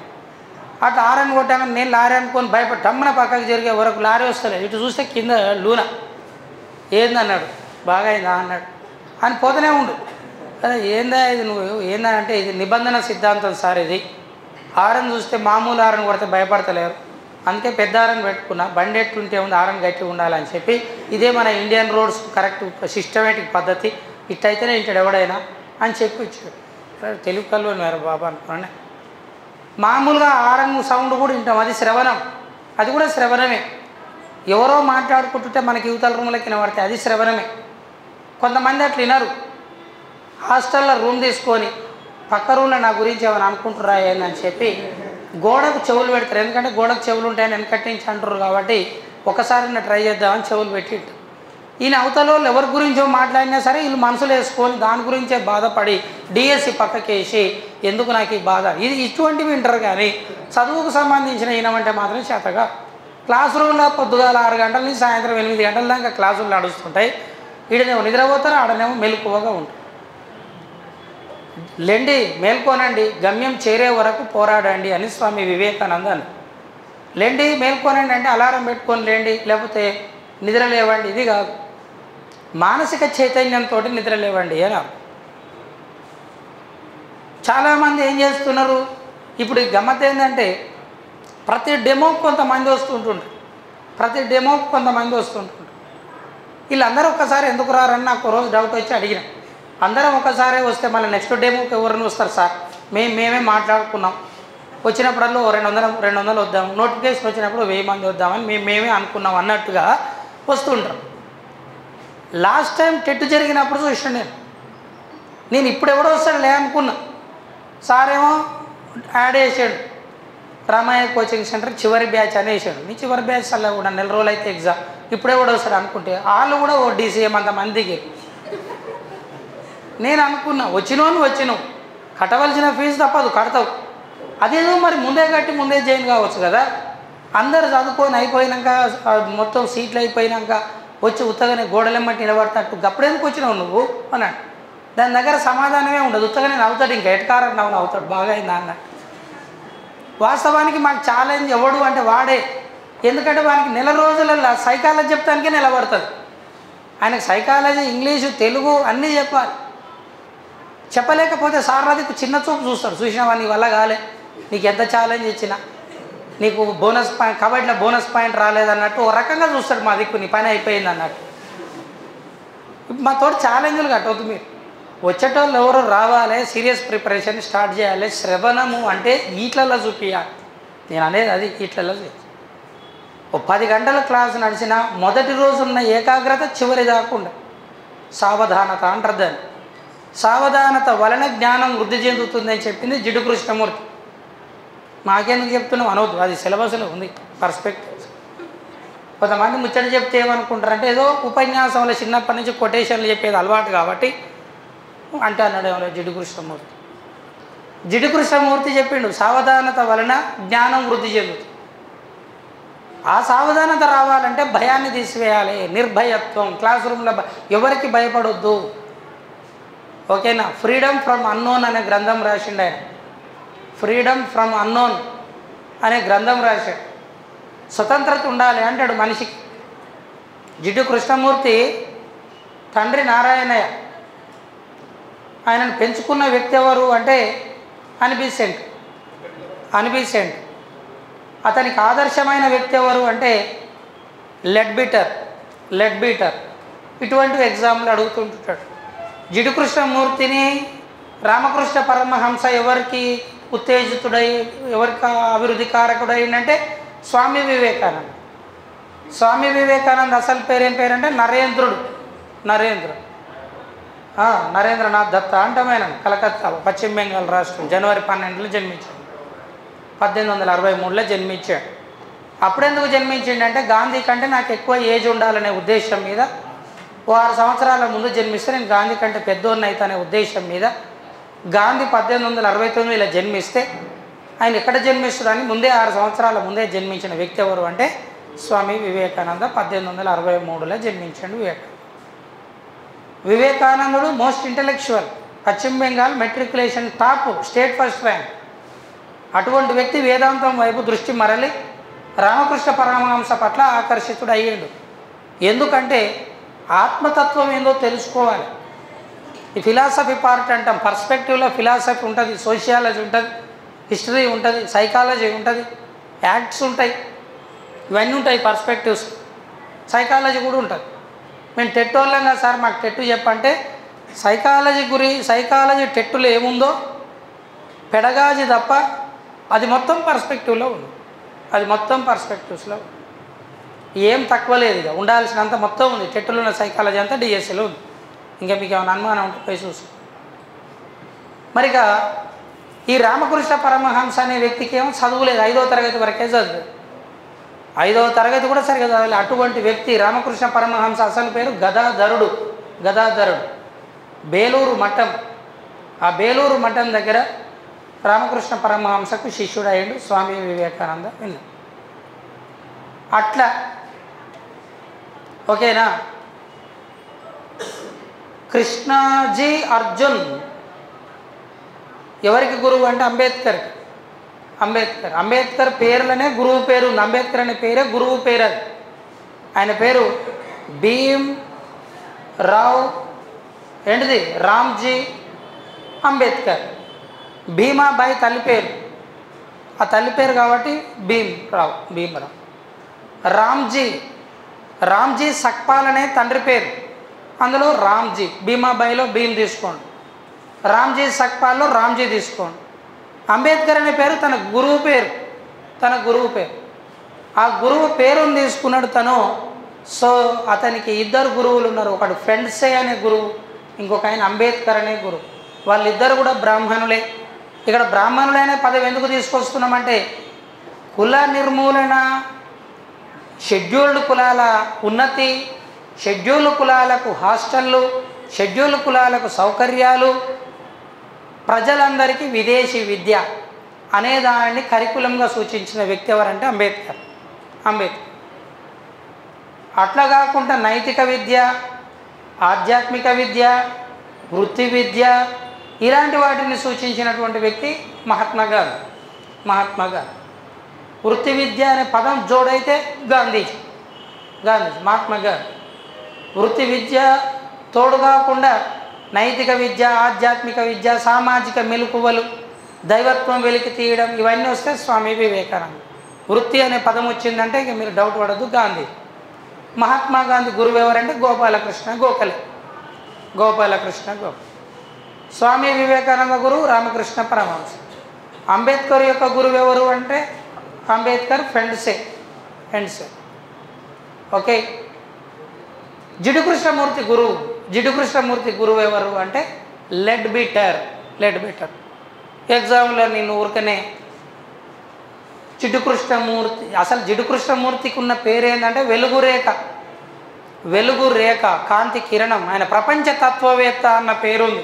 అట్లా హారన్ కొట్టాక నేను లారీ అనుకొని భయపడి తమ్మన పక్కకి జరిగే వరకు లారీ వస్తలేదు, ఇటు చూస్తే కింద లూనా. ఏందన్నాడు, బాగా అయిందా అన్నాడు అని పోతూనే ఉండు. అదే ఏందా ఇది, నువ్వు ఏందా అంటే ఇది నిబంధన సిద్ధాంతం సార్, ఇది హారన్ చూస్తే మామూలు హారన్ కొడితే భయపడతలేరు, అందుకే పెద్ద హారన్ పెట్టుకున్నా, బండి ఎట్లుంటే ఉంది హారన్ గట్టి ఉండాలని చెప్పి. ఇదే మన ఇండియన్ రోడ్స్ కరెక్ట్ సిస్టమేటిక్ పద్ధతి, ఇట్టయితేనే ఇంటాడు ఎవడైనా అని చెప్పి ఇచ్చాడు. తెలుగు కల్లో వేరు బాబా అనుకున్నానే. మామూలుగా హారన్ సౌండ్ కూడా వింటాం, అది శ్రవణం, అది కూడా శ్రవణమే. ఎవరో మాట్లాడుకుంటుంటే మనకి యువతల రూమ్లోకి వినబడితే అది శ్రవణమే. కొంతమంది అట్లా వినరు, హాస్టల్లో రూమ్ తీసుకొని పక్క రూమ్లో నా గురించి ఏమైనా అనుకుంటురా ఏందని చెప్పి గోడకు చెవులు పెడతారు. ఎందుకంటే గోడకు చెవులు ఉంటాయని వెనకటి నుంచి అంటారు కాబట్టి ఒకసారి ట్రై చేద్దామని చెవులు పెట్టిండు. ఈయన అవతల వాళ్ళు ఎవరి గురించో మాట్లాడినా సరే వీళ్ళు మనసులో వేసుకొని దాని గురించే బాధపడి డిఎస్సి పక్కకేసి ఎందుకు నాకు ఈ బాధ ఇది ఇటువంటివి వింటారు. కానీ చదువుకు సంబంధించిన ఈయనమంటే మాత్రం చేతగా క్లాస్ రూమ్లో పొద్దుగాల 6 గంటల నుంచి సాయంత్రం 8 గంటల దాకా క్లాసులు నడుస్తుంటాయి. ఈడనేమో నిద్రపోతారు, ఆడనేమో మెలకువగా ఉంటారు. లెండి మేల్కోనండి, గమ్యం చేరే వరకు పోరాడండి అని స్వామి వివేకానంద అని. లేండి మేల్కోనండి అంటే అలారం పెట్టుకొని లేండి, లేకపోతే నిద్ర లేవండి, ఇది కాదు. మానసిక చైతన్యంతో నిద్ర లేవండి అని. చాలామంది ఏం చేస్తున్నారు ఇప్పుడు ఈ గమ్మత్ ఏంటంటే ప్రతి డెమోకి కొంతమంది వస్తుంటుంటారు, వీళ్ళందరూ ఒక్కసారి ఎందుకు రారని నాకు రోజు డౌట్ వచ్చి అడిగిన. అందరం ఒకసారి వస్తే మళ్ళీ నెక్స్ట్ డెమోకి ఎవరిని వస్తారు సార్, మేమే మాట్లాడుకున్నాం, వచ్చినప్పుడల్లో 200 వద్దాం, నోటిఫికేషన్ వచ్చినప్పుడు 1000 మంది వద్దామని మేమే అనుకున్నాం అన్నట్టుగా వస్తుంటాం. లాస్ట్ టైం టెట్ జరిగినప్పుడు చూసాను నేను ఇప్పుడు ఎవడో వస్తాడు లే అనుకున్నా. సార్ ఏమో యాడ్ చేసాడు రామయ్య కోచింగ్ సెంటర్ చివరి బ్యాచ్ అని వేసాడు. నీ చివరి బ్యాచ్ అలా కూడా 4 రోజులు అయితే ఎగ్జామ్, ఇప్పుడే కూడా వస్తాడు అనుకుంటే వాళ్ళు కూడా ఓ డీసీఎం అంతమందికి. నేను అనుకున్నా వచ్చినావు కట్టవలసిన ఫీజు తప్పదు కడతావు, అదేదో మరి ముందే కట్టి ముందే జాయిన్ కావచ్చు కదా. అందరు చదువుకొని అయిపోయినాక మొత్తం సీట్లు అయిపోయినాక వచ్చి ఉత్తగానే గోడలెమ్మటి నిలబడతాట్టు గప్పుడెందుకు వచ్చినావు నువ్వు అన్నాడు. దాని దగ్గర సమాధానమే ఉండదు, ఉత్తగానే నవ్వుతాడు, ఇంకా ఎట్కారం నవ్వుతాడు, బాగా అయిందా అన్నాడు. వాస్తవానికి మాకు ఛాలెంజ్ ఎవడు అంటే వాడే. ఎందుకంటే వానికి 4 రోజులలో సైకాలజీ చెప్తానికే నిలబడుతుంది. ఆయనకు సైకాలజీ, ఇంగ్లీషు, తెలుగు అన్నీ చెప్పాలి. చెప్పలేకపోతే సార్ అది చిన్న చూపు చూస్తాడు, చూసినావా నీ వల్ల కాలే, నీకు ఎంత ఛాలెంజ్ ఇచ్చినా నీకు బోనస్ పాయింట్ కబడ్డీలో బోనస్ పాయింట్ రాలేదన్నట్టు ఒక రకంగా చూస్తాడు, మా దిక్కు నీ పని అయిపోయింది అన్నట్టు. మా తోటి ఛాలెంజ్లు కట్టవద్దు మీరు. వచ్చేటోళ్ళు ఎవరు రావాలి, సీరియస్ ప్రిపరేషన్ స్టార్ట్ చేయాలి. శ్రవణము అంటే ఈట్లలో చూపించాలి. నేను అనేది అది ఈట్లలో చూపించాలి. ఓ 10 గంటల క్లాసు నడిచిన మొదటి రోజున్న ఏకాగ్రత చివరి దాకుండా సావధానత అంటారు దాన్ని. సావధానత వలన జ్ఞానం వృద్ధి చెందుతుందని చెప్పింది జిడ్డు కృష్ణమూర్తి. మాకెందుకు చెప్తున్నాం అనవద్దు, అది సిలబస్లో ఉంది పర్స్పెక్టివ్. కొంతమంది ముచ్చట చెప్తే ఏమనుకుంటారంటే ఏదో ఉపన్యాసంలో చిన్నప్పటి నుంచి కొటేషన్లు చెప్పేది అలవాటు కాబట్టి అంటే అన్నాడు ఏమో జిడ్డు కృష్ణమూర్తి. జిడ్డు కృష్ణమూర్తి చెప్పిండు సావధానత వలన జ్ఞానం వృద్ధి చెందుతుంది. ఆ సావధానత రావాలంటే భయాన్ని తీసివేయాలి, నిర్భయత్వం. క్లాస్ రూమ్లో ఎవరికి భయపడొద్దు, ఓకేనా. ఫ్రీడమ్ ఫ్రమ్ అన్నోన్ అనే గ్రంథం రాసిండు ఆయన. ఫ్రీడమ్ ఫ్రమ్ అన్నోన్ అనే గ్రంథం రాశాడు. స్వతంత్రత ఉండాలి అంటాడు మనిషికి. జిడ్డు కృష్ణమూర్తి తండ్రి నారాయణయ్య, ఆయనను పెంచుకున్న వ్యక్తి ఎవరు అంటే అనిబిసెంట్. అతనికి ఆదర్శమైన వ్యక్తి ఎవరు అంటే లెడ్ బీటర్. ఇటువంటి ఎగ్జామ్లు అడుగుతుంటాడు. జిడ్డు కృష్ణమూర్తిని రామకృష్ణ పరమహంస ఎవరికి ఉత్తేజితుడై ఎవరికి అభివృద్ధి కారకుడైందంటే స్వామి వివేకానంద. స్వామి వివేకానంద అసలు పేరేం పేరంటే నరేంద్రనాథ్ దత్తా అంటమైన కలకత్తా పశ్చిమ బెంగాల్ రాష్ట్రం. జనవరి 12 జన్మించాడు, 1863లో జన్మించాడు. అప్పుడెందుకు జన్మించిండంటే గాంధీ కంటే నాకు ఎక్కువ ఏజ్ ఉండాలనే ఉద్దేశం మీద, ఓ 6 సంవత్సరాల ముందు జన్మిస్తే నేను గాంధీ కంటే పెద్దోడిని అవుతానే ఉద్దేశం మీద గాంధీ 1869లో జన్మిస్తే ఆయన ఎక్కడ జన్మిస్తాడని ముందే 6 సంవత్సరాల ముందే జన్మించిన వ్యక్తి ఎవరు అంటే స్వామి వివేకానంద. 1863లో జన్మించాడు వివేకానందుడు మోస్ట్ ఇంటలెక్చువల్, పశ్చిమ Bengal matriculation top, state first rank. అటువంటి వ్యక్తి వేదాంతం వైపు దృష్టి మరలి రామకృష్ణ పరమహంస పట్ల ఆకర్షితుడు అయ్యాడు. ఎందుకంటే ఆత్మతత్వం ఏందో తెలుసుకోవాలి. ఈ ఫిలాసఫీ పార్ట్ అంటాం. పర్స్పెక్టివ్లో ఫిలాసఫీ ఉంటుంది, సోషియాలజీ ఉంటుంది, హిస్టరీ ఉంటుంది, సైకాలజీ ఉంటుంది, యాక్ట్స్ ఉంటాయి, ఇవన్నీ ఉంటాయి పర్స్పెక్టివ్స్. సైకాలజీ కూడా ఉంటుంది. మేము టెట్ వాళ్ళం కదా సార్ మాకు టెట్టు చెప్పంటే సైకాలజీ టెట్టులో ఏముందో పెడగాజీ తప్ప అది మొత్తం పర్స్పెక్టివ్లో ఉంది. అది మొత్తం పర్స్పెక్టివ్స్లో ఏం తక్కువ లేదు. ఇక ఉండాల్సినంత మొత్తం ఉంది. టెట్టులో ఉన్న సైకాలజీ అంతా డిఎస్సీలో ఉంది. ఇంకా మీకు ఏమైనా అనుమానం ఉంటే పోయి చూసి. మరిగా ఈ రామకృష్ణ పరమహంస అనే వ్యక్తికి ఏమో చదువు లేదు, 5వ తరగతి వరకే చదువు. 5వ తరగతి కూడా సరిగా చదవాలి. అటువంటి వ్యక్తి రామకృష్ణ పరమహంస అసలు పేరు గదాధరుడు. బేలూరు మఠం, ఆ బేలూరు మఠం దగ్గర రామకృష్ణ పరమహంసకు శిష్యుడు అయ్యిండు స్వామి వివేకానంద. విన్నాం అట్లా. ఓకేనా. కృష్ణాజీ అర్జున్ ఎవరికి గురువు అంటే అంబేద్కర్ పేర్లనే గురువు పేరు ఉంది. అంబేద్కర్ అనే పేరే గురువు పేరు. అది ఆయన పేరు భీమ్ రావ్ ఏంటిది రామ్జీ అంబేద్కర్. భీమాబాయి తల్లి పేరు, ఆ తల్లి పేరు కాబట్టి భీమరావు. రామ్జీ సక్పాల్ అనే తండ్రి పేరు, అందులో రామ్జీ. భీమాబాయిలో భీమ్ తీసుకోండి, రామ్జీ సక్పాల్లో రామ్జీ తీసుకోండి. అంబేద్కర్ అనే పేరు తన గురువు పేరు. ఆ గురువు పేరుని తీసుకున్నాడు తను. సో అతనికి 2 గురువులు ఉన్నారు. ఒకడు ఫెండ్సే అనే గురువు, ఇంకొక ఆయన అంబేద్కర్ అనే గురువు. వాళ్ళిద్దరు కూడా బ్రాహ్మణులే. ఇక్కడ బ్రాహ్మణులే అనే పదం ఎందుకు తీసుకొస్తున్నామంటే కుల నిర్మూలన, షెడ్యూల్డ్ కులాల ఉన్నతి, షెడ్యూల్డ్ కులాలకు హాస్టళ్ళు, షెడ్యూల్డ్ కులాలకు సౌకర్యాలు, ప్రజలందరికీ విదేశీ విద్య అనే దానిని కరికులంగా సూచించిన వ్యక్తి ఎవరంటే అంబేద్కర్. అట్లా కాకుండా నైతిక విద్య, ఆధ్యాత్మిక విద్య, వృత్తి విద్య ఇలాంటి వాటిని సూచించినటువంటి వ్యక్తి మహాత్మా గాంధీ. వృత్తి విద్య అనే పదం జోడైతే గాంధీజీ మహాత్మా గాంధీ. వృత్తి విద్య తోడు కాకుండా నైతిక విద్య, ఆధ్యాత్మిక విద్య, సామాజిక మెలకువలు, దైవత్వం వెలికి తీయడం ఇవన్నీ వస్తే స్వామి వివేకానంద. వృత్తి అనే పదం వచ్చిందంటే ఇక మీరు డౌట్ పడద్దు, గాంధీ. మహాత్మా గాంధీ గురువు ఎవరంటే గోపాలకృష్ణ గోఖలే. స్వామి వివేకానంద గురువు రామకృష్ణ పరమహంస. అంబేద్కర్ యొక్క గురువు ఎవరు అంటే అంబేద్కర్ ఫెండ్సే. ఓకే. జిడ్డు కృష్ణమూర్తి గురువు ఎవరు అంటే లెడ్ బీటర్. ఎగ్జామ్లో నేను ఊరికనే జిడ్డు కృష్ణమూర్తికి ఉన్న పేరు ఏంటంటే వెలుగు రేఖ, కాంతి కిరణం. ఆయన ప్రపంచ తత్వవేత్త అన్న పేరుంది.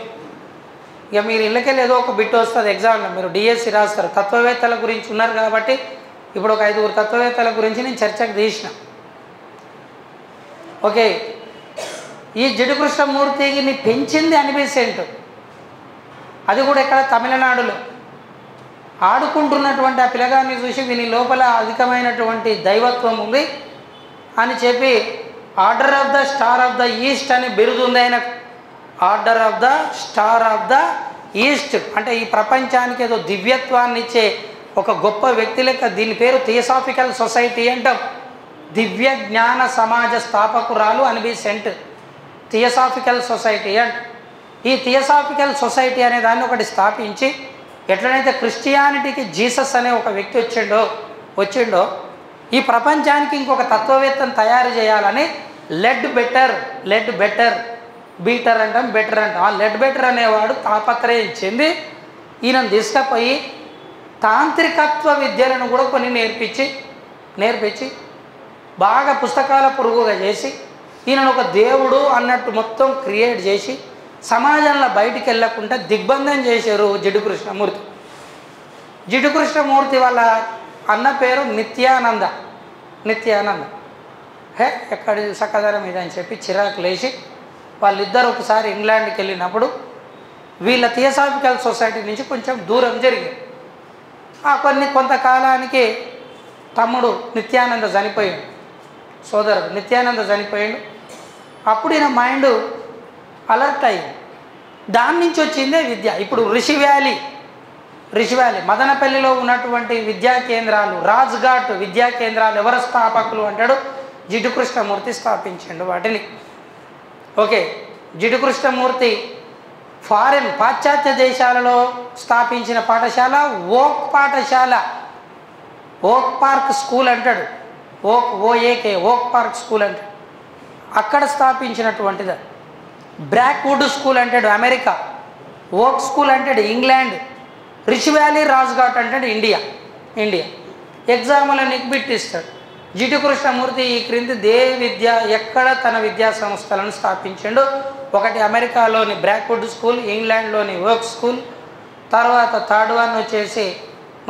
ఇక మీరు ఇళ్ళకెళ్ళి ఏదో ఒక బిట్ వస్తుంది ఎగ్జామ్లో, మీరు డిఎస్సి రాస్తారు. తత్వవేత్తల గురించి ఉన్నారు కాబట్టి ఇప్పుడు ఒక 5 తత్వవేత్తల గురించి నేను చర్చకు తీసిన. ఓకే. ఈ జిడ్డు కృష్ణమూర్తిని పెంచింది అనిబిసెంట్. అది కూడా ఇక్కడ తమిళనాడులో. ఆడుకుంటున్నటువంటి ఆ పిల్లగాన్ని చూసి వీని లోపల అధికమైనటువంటి దైవత్వం ఉంది అని చెప్పి order of the star of the east అని బిరుదుంది ఆయనకు. Order of the star of the east అంటే ఈ ప్రపంచానికి ఏదో దివ్యత్వాన్ని ఇచ్చే ఒక గొప్ప వ్యక్తి లెక్క. దీని పేరు థియోసాఫికల్ సొసైటీ అంటాం. దివ్య జ్ఞాన సమాజ స్థాపకురాలు అనిబిసెంట్. థియోసాఫికల్ సొసైటీ అంట. ఈ థియోసాఫికల్ సొసైటీ అనే దాన్ని ఒకటి స్థాపించి ఎట్లనైతే క్రిస్టియానిటీకి జీసస్ అనే ఒక వ్యక్తి వచ్చిండో ఈ ప్రపంచానికి ఇంకొక తత్వవేత్తను తయారు చేయాలని లెడ్ బెటర్ అంటాం. ఆ లెడ్ బెటర్ అనేవాడు తాపత్రయం చెంది ఈయనను తీసుకుపోయి తాంత్రికత్వ విద్యలను కూడా కొన్ని నేర్పించి బాగా పుస్తకాల పురుగుగా చేసి ఈయనను ఒక దేవుడు అన్నట్టు మొత్తం క్రియేట్ చేసి సమాజంలో బయటికి వెళ్ళకుండా దిగ్బంధం చేశారు జిడ్డు కృష్ణమూర్తి వాళ్ళ అన్న పేరు నిత్యానంద. ఎక్కడి సకదరం ఇదని చెప్పి చిరాకు లేచి వాళ్ళిద్దరు ఒకసారి ఇంగ్లాండ్కి వెళ్ళినప్పుడు వీళ్ళ థియోసాఫికల్ సొసైటీ నుంచి కొంచెం దూరం జరిగింది. కొంతకాలానికి తమ్ముడు నిత్యానంద చనిపోయాడు, సోదరుడు నిత్యానంద చనిపోయాడు. అప్పుడు ఈయన మైండ్ అలర్ట్ అయ్యింది. దాని నుంచి వచ్చిందే విద్య. ఇప్పుడు రిషి వ్యాలీ మదనపల్లిలో ఉన్నటువంటి విద్యా కేంద్రాలు, రాజ్ఘాట్ విద్యా కేంద్రాలు ఎవరు స్థాపకులు అంటాడు? జిడ్డు కృష్ణమూర్తి స్థాపించాడు వాటిని. ఓకే. జిడ్డు కృష్ణమూర్తి పాశ్చాత్య దేశాలలో స్థాపించిన పాఠశాల ఓక్ పార్క్ స్కూల్ అంటాడు. ఓక్ పార్క్ స్కూల్ అంటాడు. అక్కడ స్థాపించినటువంటిది. బ్రాక్వుడ్ స్కూల్ అంటాడు అమెరికా. ఓక్ స్కూల్ అంటాడు ఇంగ్లాండ్. రిషి వ్యాలీ రాజ్ఘాట్ అంటాడు ఇండియా. ఎగ్జామ్లో నీకు బిట్ ఇస్తాడు. జిడ్డు కృష్ణమూర్తి ఈ క్రింది విద్య ఎక్కడ తన విద్యా సంస్థలను స్థాపించాడు? ఒకటి అమెరికాలోని బ్రాక్వుడ్ స్కూల్, ఇంగ్లాండ్లోని వర్క్ స్కూల్, తర్వాత థర్డ్ వన్ వచ్చేసి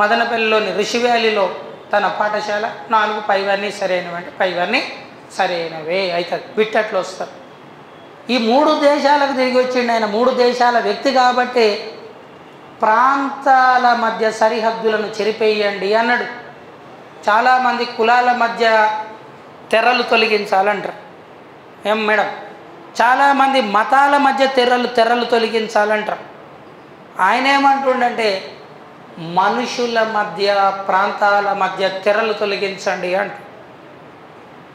మదనపల్లిలోని రిషి వ్యాలీలో తన పాఠశాల. 4 పైవన్నీ సరైనవి అంటే పైవన్నీ సరైనవే అవుతుంది, విట్టట్లు వస్తారు. ఈ 3 దేశాలకు తిరిగి వచ్చిండు ఆయన. 3 దేశాల వ్యక్తి కాబట్టి ప్రాంతాల మధ్య సరిహద్దులను చెరిపేయండి అన్నాడు. చాలామంది కులాల మధ్య తెరలు తొలగించాలంటారు. ఏం మేడం? చాలామంది మతాల మధ్య తెరలు తొలగించాలంటారు. ఆయన ఏమంటుండంటే మనుషుల మధ్య ప్రాంతాల మధ్య తెరలు తొలగించండి అంట.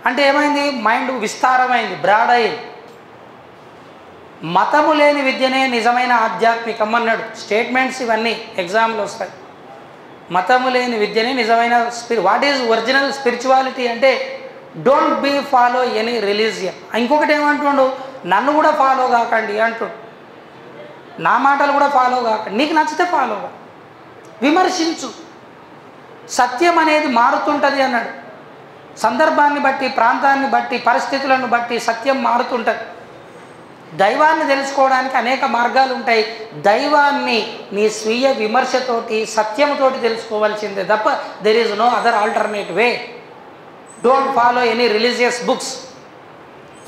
అంటే ఏమైంది? మైండ్ విస్తారమైంది, బ్రాడ్ అయింది. మతము లేని విద్యనే నిజమైన ఆధ్యాత్మికం అన్నాడు. స్టేట్మెంట్స్ ఇవన్నీ ఎగ్జామ్లో వస్తాయి. మతము లేని విద్యనే నిజమైన వాట్ ఈజ్ ఒరిజినల్ స్పిరిచువాలిటీ అంటే don't be follow any religion. ఇంకొకటి ఏమంటుండు? నన్ను కూడా ఫాలో కాకండి అంటుండు. నా మాటలు కూడా ఫాలో కాకండి, నీకు నచ్చితే ఫాలోగా విమర్శించు. సత్యం అనేది మారుతుంటుంది అన్నాడు. సందర్భాన్ని బట్టి, ప్రాంతాన్ని బట్టి, పరిస్థితులను బట్టి సత్యం మారుతుంటుంది. దైవాన్ని తెలుసుకోవడానికి అనేక మార్గాలు ఉంటాయి. దైవాన్ని నీ స్వీయ విమర్శతోటి, సత్యంతోటి తెలుసుకోవాల్సిందే తప్ప there is no other alternate way. Don't follow any religious books.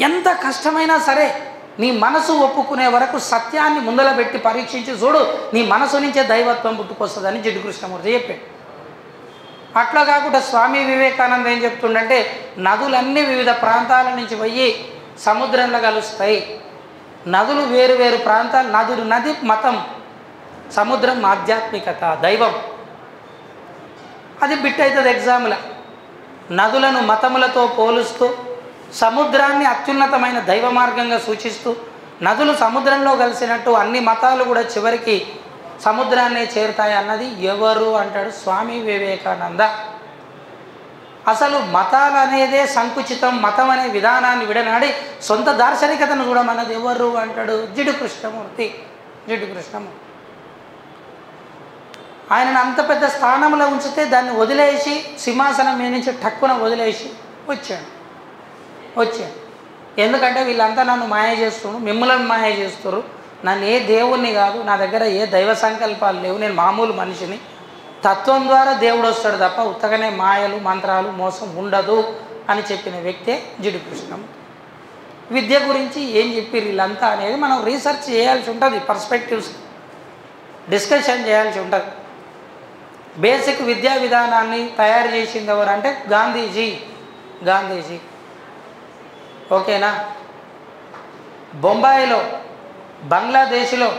ఎంత కష్టమైనా సరే నీ మనసు ఒప్పుకునే వరకు సత్యాన్ని ముందల పెట్టి పరీక్షించి చూడు, నీ మనసు నుంచే దైవత్వం పుట్టుకొస్తుందని జిడ్డు కృష్ణమూర్తి చెప్పాడు. అట్లా కాకుండా స్వామి వివేకానంద ఏం చెప్తుండంటే నదులన్నీ వివిధ ప్రాంతాల నుంచి పోయి సముద్రంలో కలుస్తాయి. నదులు వేరు వేరు ప్రాంతాలు. నది మతం, సముద్రం ఆధ్యాత్మికత, దైవం. అది బిట్ అవుతుంది ఎగ్జామ్లో. నదులను మతములతో పోలుస్తూ, సముద్రాన్ని అత్యున్నతమైన దైవ మార్గంగా సూచిస్తూ, నదులు సముద్రంలో కలిసినట్టు అన్ని మతాలు కూడా చివరికి సముద్రాన్నే చేరుతాయి అన్నది ఎవరు అంటాడు? స్వామి వివేకానంద. అసలు మతాలు అనేదే సంకుచితం. మతం అనే విధానాన్ని విడనాడి సొంత దార్శనికతను చూడమన్నది ఎవరు అంటాడు? జిడ్డు కృష్ణమూర్తి. ఆయనను అంత పెద్ద స్థానంలో ఉంచితే దాన్ని వదిలేసి, సింహాసనం మీద నుంచి టక్కున వదిలేసి వచ్చాడు. ఎందుకంటే వీళ్ళంతా నన్ను మాయ చేస్తున్నారు, మిమ్మల్ని మాయ చేస్తున్నారు. నన్ను ఏ దేవుణ్ణి కాదు, నా దగ్గర ఏ దైవ సంకల్పాలు లేవు, నేను మామూలు మనిషిని. తత్వం ద్వారా దేవుడు వస్తాడు తప్ప ఉత్తగానే మాయలు, మంత్రాలు, మోసం ఉండదు అని చెప్పిన వ్యక్తే జిడ్డు కృష్ణమూర్తి. విద్య గురించి ఏం చెప్పారు వీళ్ళంతా అనేది మనం రీసెర్చ్ చేయాల్సి ఉంటుంది. పర్స్పెక్టివ్స్ డిస్కషన్ చేయాల్సి ఉంటుంది. బేసిక్ విద్యా విధానాన్ని తయారు చేసింది ఎవరు అంటే గాంధీజీ. ఓకేనా? బొంబాయిలో, బంగ్లాదేశ్లో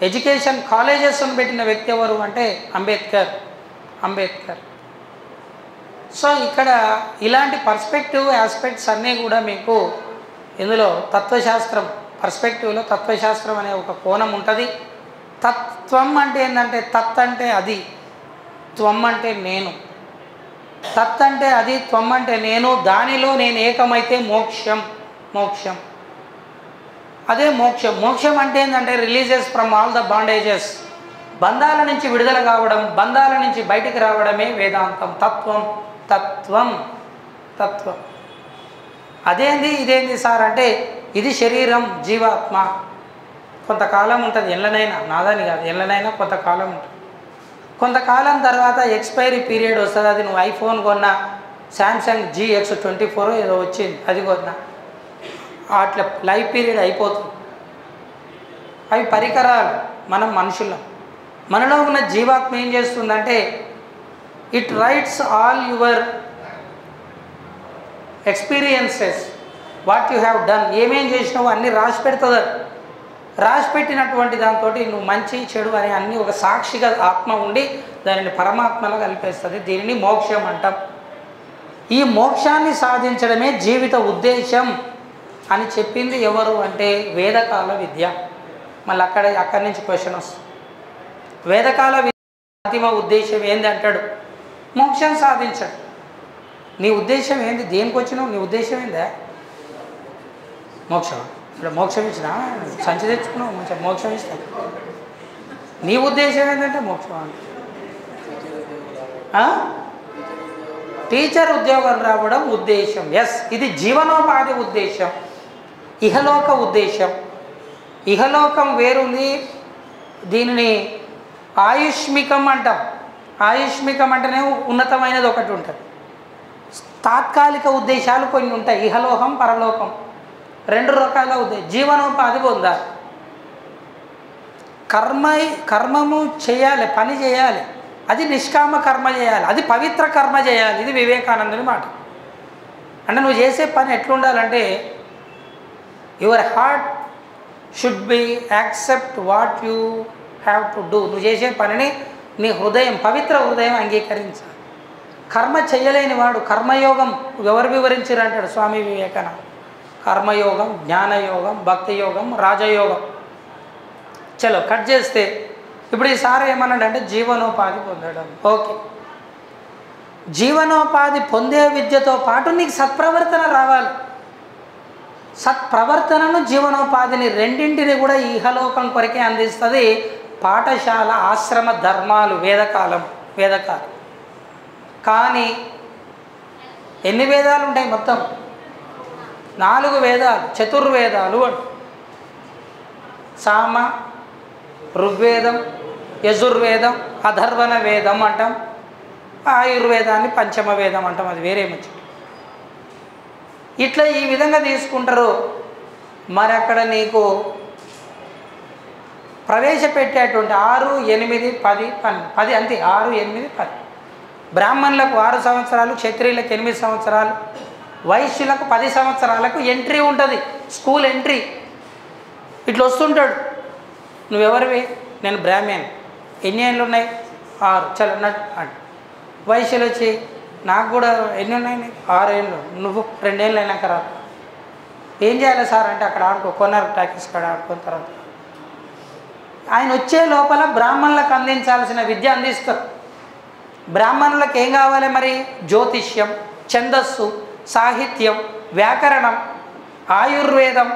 ఎడ్యుకేషన్ కాలేజెస్ను పెట్టిన వ్యక్తి ఎవరు అంటే అంబేద్కర్. సో ఇక్కడ ఇలాంటి పర్స్పెక్టివ్ ఆస్పెక్ట్స్ అన్నీ కూడా మీకు ఇందులో తత్వశాస్త్రం పర్స్పెక్టివ్లో తత్వశాస్త్రం అనే ఒక కోణం ఉంటుంది. తత్వం అంటే ఏంటంటే తత్ అంటే అది, త్వం అంటే నేను. తత్ అంటే అది, త్వం అంటే నేను. దానిలో నేను ఏకమైతే మోక్షం. అదే మోక్షం అంటే ఏంటంటే releases from all the bondages. బంధాల నుంచి విడుదల కావడం, బంధాల నుంచి బయటికి రావడమే వేదాంతం. తత్వం. ఇదేంది సార్ అంటే ఇది శరీరం, జీవాత్మ కొంతకాలం ఉంటుంది. ఎల్లనైనా, నాదని కాదు, ఎల్లనైనా కొంతకాలం ఉంటుంది. కొంతకాలం తర్వాత ఎక్స్పైరీ పీరియడ్ వస్తుంది. అది నువ్వు ఐఫోన్ కొన్నా, శాంసంగ్ GX24 ఏదో వచ్చింది, అది కొన్నా, అట్లా లైఫ్ పీరియడ్ అయిపోతుంది. అవి పరికరాలు, మనం మనుషులం. మనలో ఉన్న జీవాత్మ ఏం చేస్తుందంటే it rights all your experiences, what you have done. ఏమేం చేసినావు అన్నీ రాసి పెడుతుంది. రాసి పెట్టినటువంటి దాంతో నువ్వు మంచి చెడు అని అన్నీ ఒక సాక్షిగా ఆత్మ ఉండి దానిని పరమాత్మలో కలిపేస్తుంది. దీనిని మోక్షం అంటాం. ఈ మోక్షాన్ని సాధించడమే జీవిత ఉద్దేశం అని చెప్పింది ఎవరు అంటే వేదకాల విద్య. మళ్ళీ అక్కడి నుంచి క్వశ్చన్ వస్తుంది. వేదకాల విద్య అంతిమ ఉద్దేశం ఏంది అంటాడు? మోక్షం సాధించడు. నీ ఉద్దేశం ఏంది? దేనికి వచ్చినావు? నీ ఉద్దేశం ఏందా? మోక్షం. ఇక్కడ మోక్షం ఇచ్చినా సంచి తెచ్చుకున్నావు, మంచిగా మోక్షం ఇస్తా. నీ ఉద్దేశం ఏంటంటే మోక్షం అంటే టీచర్ ఉద్యోగం రావడం ఉద్దేశం. ఎస్, ఇది జీవనోపాధి ఉద్దేశం, ఇహలోక ఉద్దేశం. ఇహలోకం వేరుంది, దీనిని ఆయుష్మికం అంటాం. ఆయుష్మికం అంటేనే ఉన్నతమైనది ఒకటి ఉంటుంది. తాత్కాలిక ఉద్దేశాలు కొన్ని ఉంటాయి, ఇహలోకం పరలోకం, రెండు రకాల ఉద్దేశం. జీవనోపాధి పొందాలి, కర్మము చేయాలి, పని చేయాలి, అది నిష్కామ కర్మ చేయాలి, అది పవిత్ర కర్మ చేయాలి. ఇది వివేకానందుని మాట. అంటే నువ్వు చేసే పని ఎట్లుండాలంటే your heart should be accept what you have to do. నువ్వు చేసే పనిని నీ హృదయం, పవిత్ర హృదయం అంగీకరించాలి. కర్మ చేయలేని వాడు, కర్మయోగం ఎవరు వివరించారు అంటాడు స్వామి వివేకానంద. కర్మయోగం, జ్ఞానయోగం, భక్తి యోగం, రాజయోగం. చలో కట్ చేస్తే ఇప్పుడు ఈసారి ఏమన్నాడంటే జీవనోపాధి పొందడం. ఓకే, జీవనోపాధి పొందే విద్యతో పాటు నీకు సత్ప్రవర్తన రావాలి. సత్ప్రవర్తనను, జీవనోపాధిని రెండింటిని కూడా ఇహలోకం కొరకే అందిస్తుంది పాఠశాల, ఆశ్రమ ధర్మాలు, వేదకాలం. కానీ ఎన్ని వేదాలు ఉంటాయి? మొత్తం 4 వేదాలు, చతుర్వేదాలు అంట. సామ, ఋగ్వేదం, యజుర్వేదం, అధర్వణ వేదం అంటాం. ఆయుర్వేదాన్ని పంచమ వేదం అంటాం, అది వేరే మంచి. ఇట్లా ఈ విధంగా తీసుకుంటారు. మరి అక్కడ నీకు ప్రవేశపెట్టేటువంటి 6, 8, 10, 10 అంతే. 6, 8, 10. బ్రాహ్మణులకు 6 సంవత్సరాలు, క్షత్రియులకు 8 సంవత్సరాలు, వైశ్యులకు 10 సంవత్సరాలకు ఎంట్రీ ఉంటుంది, స్కూల్ ఎంట్రీ. ఇట్లా వస్తుంటాడు. నువ్వెవరివి? నేను బ్రాహ్మణ్. ఎన్ని ఏళ్ళు ఉన్నాయి? 6. చలో నట్టు అంటే వైశ్యులు వచ్చి నాకు కూడా ఎన్ని ఉన్నాయి? 6 ఏళ్ళు. నువ్వు 2 ఏళ్ళు అయినాక రా. ఏం చేయాలి సార్ అంటే అక్కడ ఆడుకో, కొన్నారు టాకీస్ కాడ ఆడుకున్న తర్వాత ఆయన వచ్చే లోపల బ్రాహ్మణులకు అందించాల్సిన విద్య అందిస్తారు. బ్రాహ్మణులకు ఏం కావాలి మరి? జ్యోతిష్యం, ఛందస్సు, సాహిత్యం, వ్యాకరణం, ఆయుర్వేదం,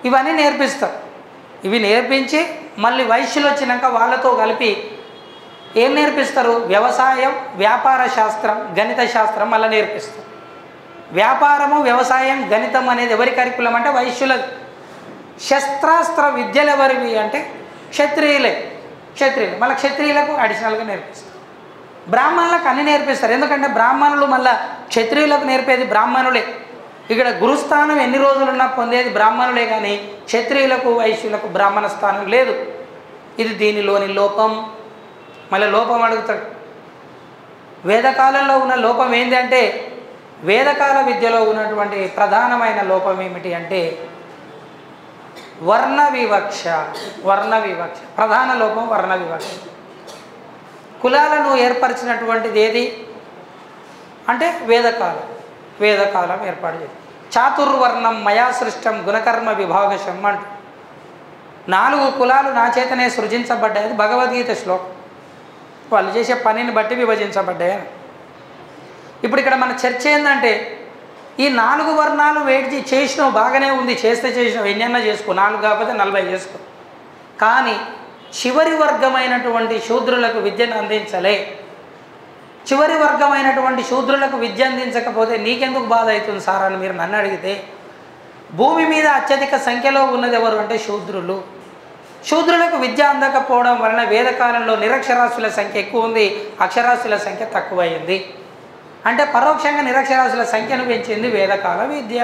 ఇవన్నీ నేర్పిస్తారు. ఇవి నేర్పించి మళ్ళీ వైశ్యులు వచ్చినాక వాళ్ళతో కలిపి ఏం నేర్పిస్తారు? వ్యవసాయం, వ్యాపార శాస్త్రం, గణిత శాస్త్రం మళ్ళీ నేర్పిస్తారు. వ్యాపారము, వ్యవసాయం, గణితం అనేది ఎవరి కరికులం అంటే వైశ్యులది. శస్త్రాస్త్ర విద్యలు ఎవరివి అంటే క్షత్రియులు. మళ్ళీ క్షత్రియులకు అడిషనల్గా నేర్పిస్తారు. బ్రాహ్మణులకు అన్నీ నేర్పిస్తారు. ఎందుకంటే బ్రాహ్మణులు మళ్ళీ క్షత్రియులకు నేర్పేది బ్రాహ్మణులే. ఇక్కడ గురుస్థానం ఎన్ని రోజులున్నా పొందేది బ్రాహ్మణులే, కానీ క్షత్రియులకు, వైశ్యులకు బ్రాహ్మణ స్థానం లేదు. ఇది దీనిలోని లోపం. మళ్ళీ లోపం అడుగుతాడు. వేదకాలంలో ఉన్న లోపం ఏంటి అంటే, వేదకాల విద్యలో ఉన్నటువంటి ప్రధానమైన లోపం ఏమిటి అంటే వర్ణ వివక్ష. ప్రధాన లోపం వర్ణ వివక్ష. కులాలను ఏర్పరిచినటువంటిది ఏది అంటే వేదకాలం ఏర్పాటు చేసి చాతుర్వర్ణం మయా సృష్టం గుణకర్మ విభాగశం అంట. 4 కులాలు నా చేతనే సృజించబడ్డాయి. భగవద్గీత శ్లోకం. వాళ్ళు చేసే పనిని బట్టి విభజించబడ్డాయి. ఇప్పుడు ఇక్కడ మన చర్చ ఏంటంటే ఈ 4 వర్ణాలు వెయిట్ చేసినావు, బాగానే ఉంది, చేసినావు, ఎన్నైనా చేసుకో, 4 కాకపోతే 40 చేసుకో. కానీ చివరి వర్గమైనటువంటి శూద్రులకు విద్యను అందించలే. చివరి వర్గమైనటువంటి శూద్రులకు విద్య అందించకపోతే నీకెందుకు బాధ అవుతుంది సార్ అని మీరు నన్ను అడిగితే, భూమి మీద అత్యధిక సంఖ్యలో ఉన్నది ఎవరు అంటే శూద్రులు. శూద్రులకు విద్య అందకపోవడం వలన వేదకాలంలో నిరక్షరాస్యుల సంఖ్య ఎక్కువ ఉంది, అక్షరాస్యుల సంఖ్య తక్కువైంది. అంటే పరోక్షంగా నిరక్షరాస్యుల సంఖ్యను పెంచింది వేదకాల విద్య.